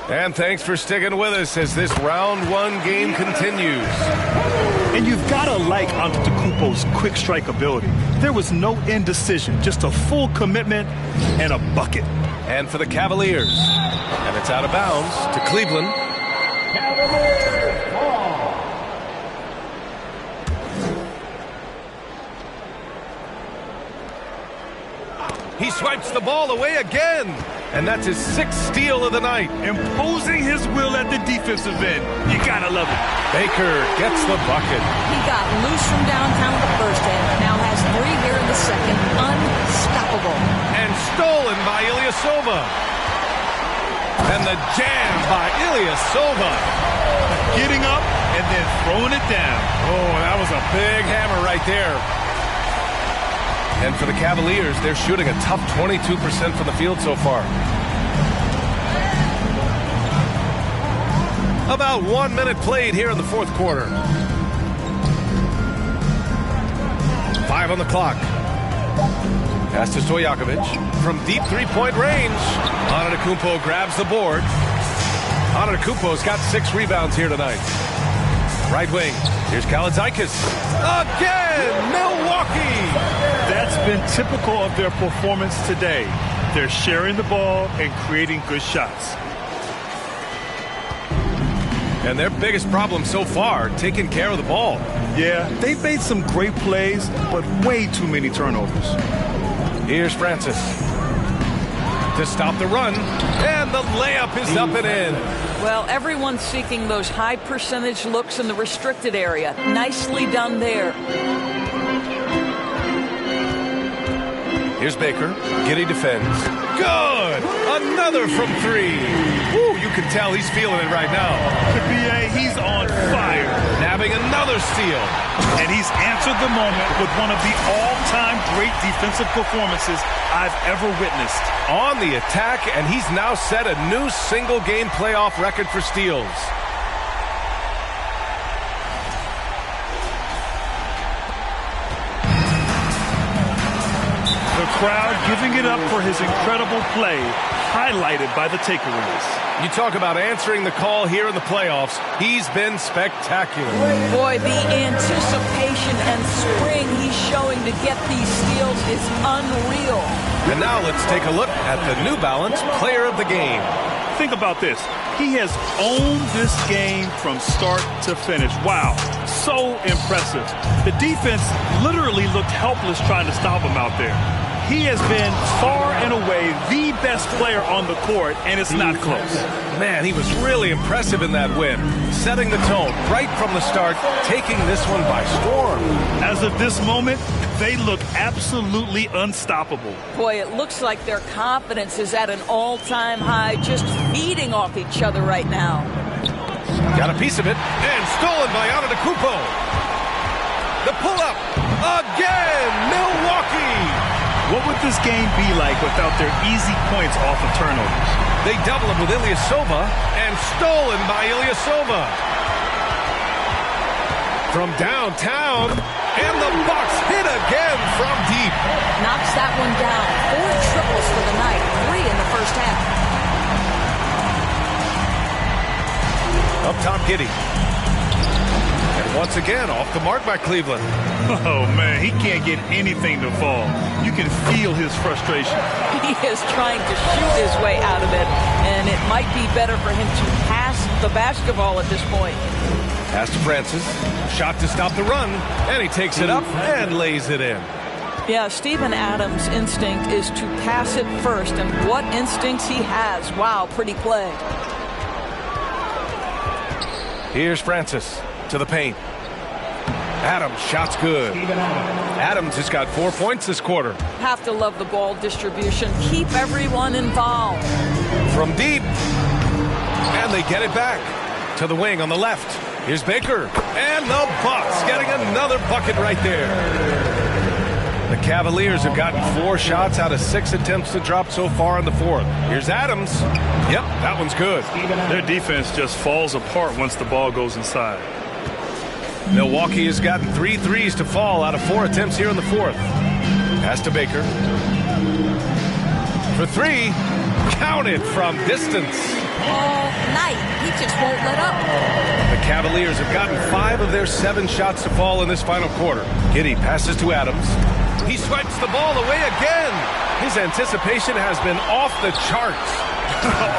And thanks for sticking with us as this round 1 game continues. And you've got to like Antetokounmpo's quick strike ability. There was no indecision, just a full commitment and a bucket. And for the Cavaliers. And it's out of bounds to Cleveland. Cavaliers ball. He swipes the ball away again. And that's his 6th steal of the night. Imposing his will at the defensive end. You gotta love it. Baker gets the bucket. He got loose from downtown the first half. Now has 3 here in the second. Unstoppable. And stolen by Ilyasova. And the jam by Ilyasova. Getting up and then throwing it down. Oh, that was a big hammer right there. And for the Cavaliers, they're shooting a tough 22% from the field so far. About 1 minute played here in the fourth quarter. 5 on the clock. Pass to Stojakovic from deep three-point range. Antetokounmpo grabs the board. Antetokounmpo's got 6 rebounds here tonight. Right wing. Here's Kalaitzakis. Again, Milwaukee. That's been typical of their performance today. They're sharing the ball and creating good shots. And their biggest problem so far, taking care of the ball. Yeah, they've made some great plays, but way too many turnovers. Here's Francis to stop the run, and the layup is up and in. Well, everyone's seeking those high percentage looks in the restricted area. Nicely done there. Here's Baker. Giddey defends. Good! Another from 3. Woo, you can tell he's feeling it right now. The BA, he's on fire. Nabbing another steal. And he's answered the moment with one of the all-time great defensive performances I've ever witnessed. On the attack, and he's now set a new single-game playoff record for steals. The crowd giving it up for his incredible play, highlighted by the takeaways. You talk about answering the call here in the playoffs. He's been spectacular. Boy, the anticipation and spring he's showing to get these steals is unreal. And now let's take a look at the New Balance Player of the Game. Think about this. He has owned this game from start to finish. Wow, so impressive. The defense literally looked helpless trying to stop him out there. He has been far and away the best player on the court, and it's not close. Man, he was really impressive in that win, setting the tone right from the start, taking this one by storm. As of this moment, they look absolutely unstoppable. Boy, it looks like their confidence is at an all-time high, just feeding off each other right now. Got a piece of it, and stolen by Antetokounmpo. The pull-up, again, Milwaukee. What would this game be like without their easy points off of turnovers? They double him with Ilyasova, and stolen by Ilyasova. From downtown, and the Bucks hit again from deep. Knocks that one down. 4 triples for the night, 3 in the first half. Up top, Giddey. And once again, off the mark by Cleveland. Oh, man, he can't get anything to fall. You can feel his frustration. He is trying to shoot his way out of it, and it might be better for him to pass the basketball at this point. Pass to Francis. Shot to stop the run, and he takes it up and lays it in. Yeah, Steven Adams' instinct is to pass it first, and what instincts he has. Wow, pretty play. Here's Francis to the paint. Adams, shot's good. Adams has got 4 points this quarter. Have to love the ball distribution. Keep everyone involved. From deep. And they get it back to the wing on the left. Here's Baker. And the Bucks getting another bucket right there. The Cavaliers have gotten 4 shots out of 6 attempts to drop so far in the fourth. Here's Adams. Yep, that one's good. Their defense just falls apart once the ball goes inside. Milwaukee has gotten 3 threes to fall out of 4 attempts here in the fourth. Pass to Baker. For 3. Counted from distance. All night. He just won't let up. The Cavaliers have gotten 5 of their 7 shots to fall in this final quarter. Giddey passes to Adams. He swipes the ball away again. His anticipation has been off the charts.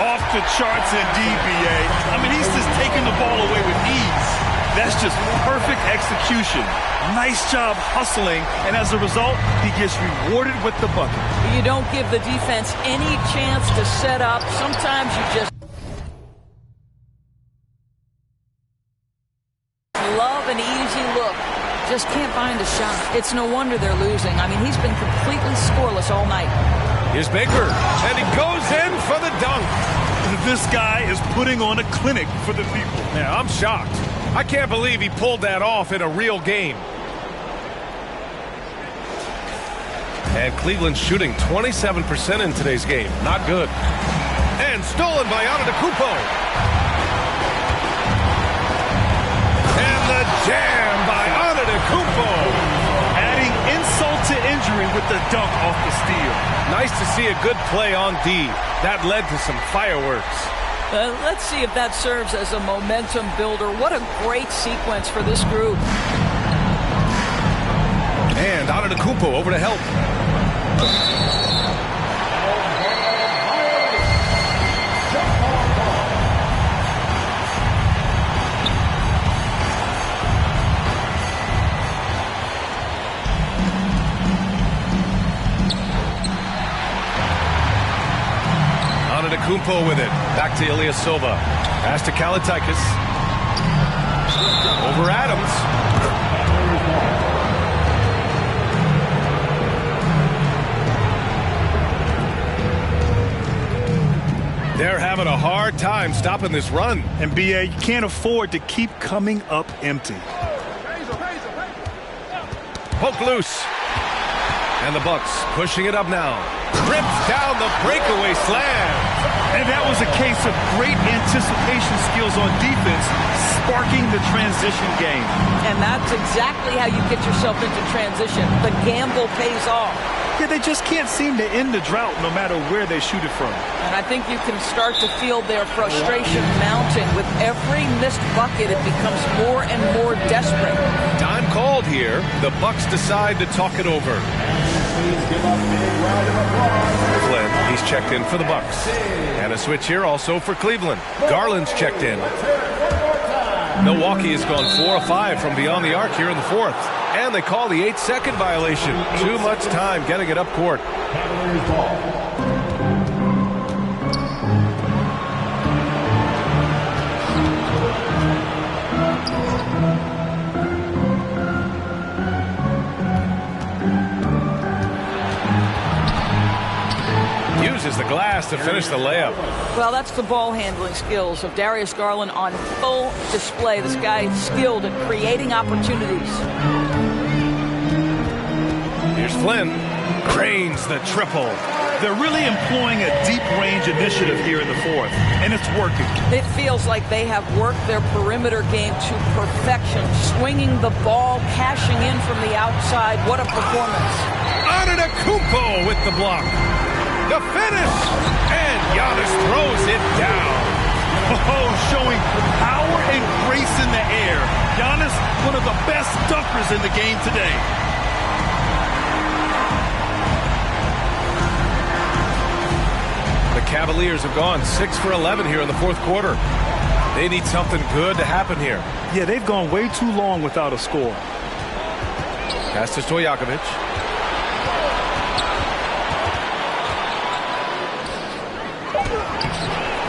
Off the charts indeed, B.A. I mean, he's just taking the ball away with ease. That's just perfect execution. Nice job hustling, and as a result, he gets rewarded with the bucket. You don't give the defense any chance to set up. Sometimes you just love an easy look. Just can't find a shot. It's no wonder they're losing. I mean, he's been completely scoreless all night. Here's Baker, and he goes in for the dunk. This guy is putting on a clinic for the people. Yeah, I'm shocked. I can't believe he pulled that off in a real game. And Cleveland's shooting 27% in today's game. Not good. And stolen by Antetokounmpo. And the jam by Antetokounmpo. Adding insult to injury with the dunk off the steal. Nice to see a good play on D. That led to some fireworks. Let's see if that serves as a momentum builder. What a great sequence for this group. And Antetokounmpo over to help. Antetokounmpo with it. Back to Ilyasova. Pass to Kalaitakis. Over Adams. They're having a hard time stopping this run. And B.A., you can't afford to keep coming up empty. Poke loose. And the Bucks pushing it up now. Rips down the breakaway slam. And that was a case of great anticipation skills on defense, sparking the transition game. And that's exactly how you get yourself into transition. The gamble pays off. Yeah, they just can't seem to end the drought no matter where they shoot it from. And I think you can start to feel their frustration mounting. With every missed bucket, it becomes more and more desperate. Time called here. The Bucks decide to talk it over. Flynn, he's checked in for the Bucks. And a switch here also for Cleveland. Garland's checked in. Milwaukee has gone 4 of 5 from beyond the arc here in the fourth. And they call the 8-second violation. Too much time getting it up court. Uses the glass to finish the layup. Well, that's the ball handling skills of Darius Garland on full display. This guy is skilled at creating opportunities. Here's Flynn. Cranes the triple. They're really employing a deep range initiative here in the fourth, and it's working. It feels like they have worked their perimeter game to perfection, swinging the ball, cashing in from the outside. What a performance. Antetokounmpo with the block. The finish! And Giannis throws it down. Oh, showing power and grace in the air. Giannis, one of the best dunkers in the game today. The Cavaliers have gone 6 for 11 here in the fourth quarter. They need something good to happen here. Yeah, they've gone way too long without a score. Pass to Stojakovic.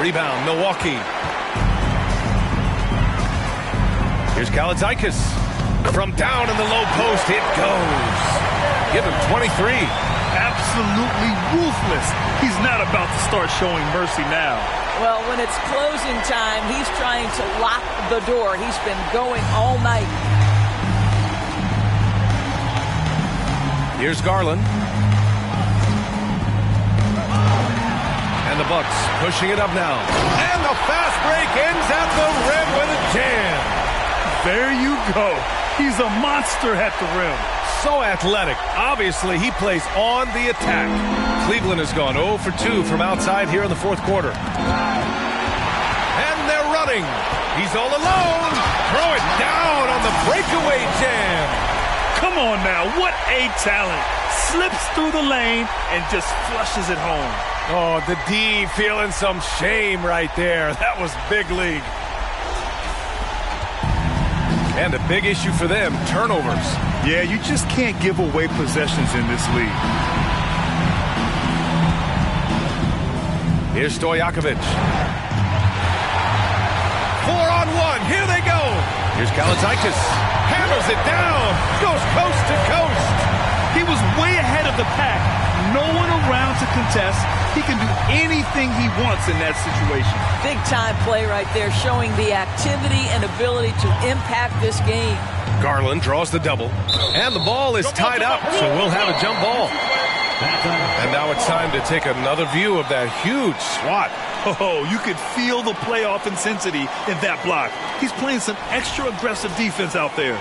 Rebound, Milwaukee. Here's Kalaitzakis. From down in the low post, it goes. Give him 23. Absolutely ruthless. He's not about to start showing mercy now. Well, when it's closing time, he's trying to lock the door. He's been going all night. Here's Garland. And the Bucks pushing it up now. And the fast break ends at the rim with a jam. There you go. He's a monster at the rim. So athletic. Obviously, he plays on the attack. Cleveland has gone 0 for 2 from outside here in the fourth quarter. And they're running. He's all alone. Throw it down on the breakaway jam. Come on now. What a talent. Slips through the lane and just flushes it home. Oh, the D feeling some shame right there. That was big league. And a big issue for them, turnovers. Yeah, you just can't give away possessions in this league. Here's Stojakovic. 4-on-1. Here they go. Here's Kalaitzakis. Hammers it down. Goes coast to coast. He was way ahead of the pack. No one around to contest. He can do anything he wants in that situation. Big time play right there, showing the activity and ability to impact this game. Garland draws the double. And the ball is tied up, so we'll have a jump ball. And now it's time to take another view of that huge swat. Oh, you could feel the playoff intensity in that block. He's playing some extra aggressive defense out there.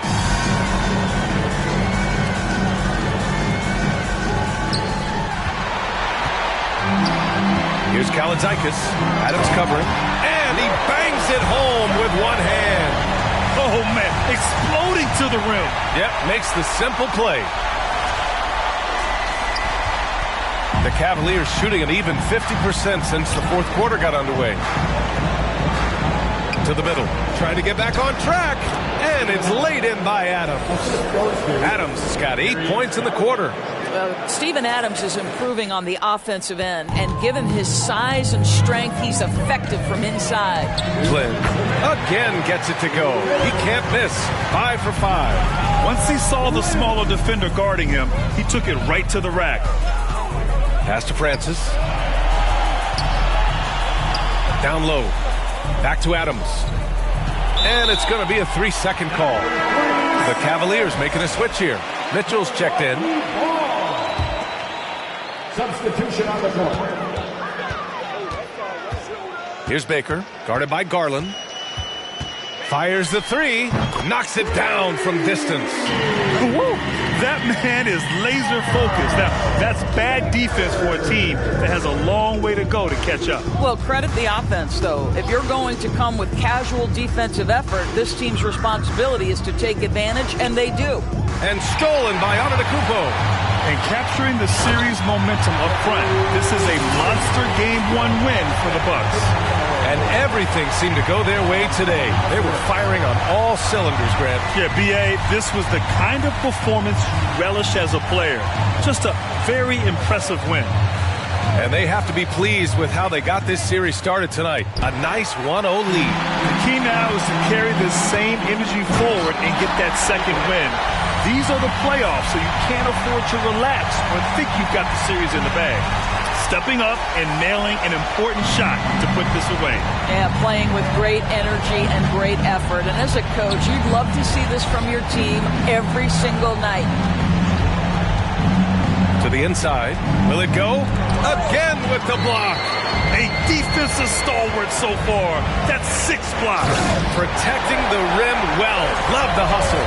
Here's Kalaitzakis. Adams covering. And he bangs it home with one hand. Oh, man. Exploding to the rim. Yep, makes the simple play. The Cavaliers shooting an even 50% since the fourth quarter got underway. To the middle. Trying to get back on track. And it's laid in by Adams. Adams has got 8 points in the quarter. Steven Adams is improving on the offensive end, and given his size and strength, he's effective from inside. Flynn again gets it to go. He can't miss. 5 for 5. Once he saw the smaller defender guarding him, he took it right to the rack. Pass to Francis. Down low. Back to Adams. And it's going to be a 3-second call. The Cavaliers making a switch here. Mitchell's checked in. Substitution on the court. Here's Baker, guarded by Garland. Fires the 3, knocks it down from distance. Woo! That man is laser focused. Now, that's bad defense for a team that has a long way to go to catch up. Well, credit the offense, though. If you're going to come with casual defensive effort, this team's responsibility is to take advantage, and they do. And stolen by Antetokounmpo. And capturing the series momentum up front. This is a monster Game 1 win for the Bucks. And everything seemed to go their way today. They were firing on all cylinders, Grant. Yeah, B.A., this was the kind of performance you relish as a player. Just a very impressive win. And they have to be pleased with how they got this series started tonight. A nice 1-0 lead. The key now is to carry this same energy forward and get that second win. These are the playoffs, so you can't afford to relax or think you've got the series in the bag. Stepping up and nailing an important shot to put this away. Yeah, playing with great energy and great effort. And as a coach, you'd love to see this from your team every single night. To the inside. Will it go? Again with the block. A defensive stalwart so far. That's 6 blocks. Protecting the rim well. Love the hustle.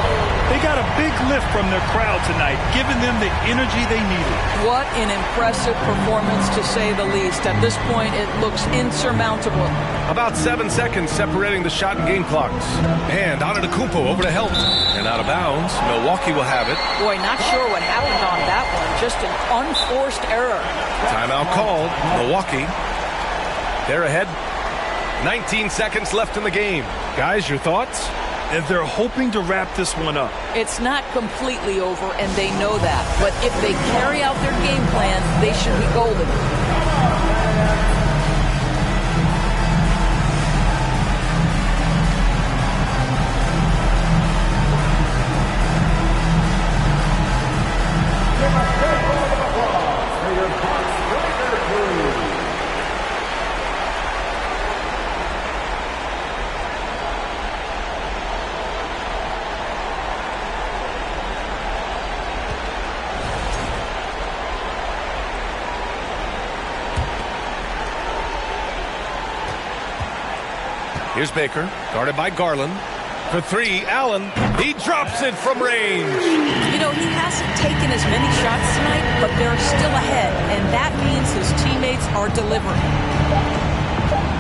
They got a big lift from their crowd tonight, giving them the energy they needed. What an impressive performance, to say the least. At this point, it looks insurmountable. About 7 seconds separating the shot and game clocks. And Antetokounmpo over to help. And out of bounds. Milwaukee will have it. Boy, not sure what happened on that one. Just an unforced error. Timeout called. Milwaukee. They're ahead. 19 seconds left in the game. Guys, your thoughts? And they're hoping to wrap this one up. It's not completely over, and they know that. But if they carry out their game plan, they should be golden. Here's Baker, guarded by Garland. For 3, Allen. He drops it from range. You know, he hasn't taken as many shots tonight, but they're still ahead, and that means his teammates are delivering.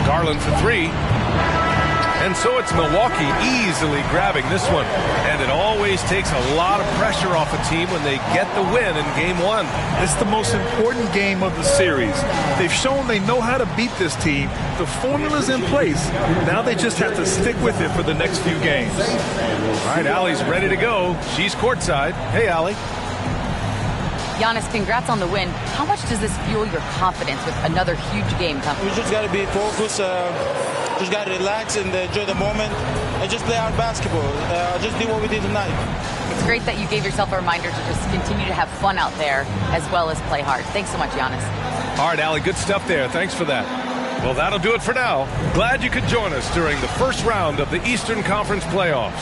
Garland for 3. And so it's Milwaukee easily grabbing this one. And it always takes a lot of pressure off a team when they get the win in Game 1. It's the most important game of the series. They've shown they know how to beat this team. The formula's in place. Now they just have to stick with it for the next few games. All right, Allie's ready to go. She's courtside. Hey, Allie. Giannis, congrats on the win. How much does this fuel your confidence with another huge game coming? We just got to be focused, just got to relax and enjoy the moment and just play our basketball. Just do what we did tonight. It's great that you gave yourself a reminder to just continue to have fun out there as well as play hard. Thanks so much, Giannis. All right, Allie, good stuff there. Thanks for that. Well, that'll do it for now. Glad you could join us during the first round of the Eastern Conference playoffs.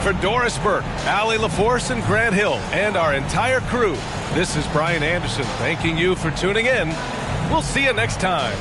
For Doris Burke, Allie LaForce, and Grant Hill, and our entire crew, this is Brian Anderson thanking you for tuning in. We'll see you next time.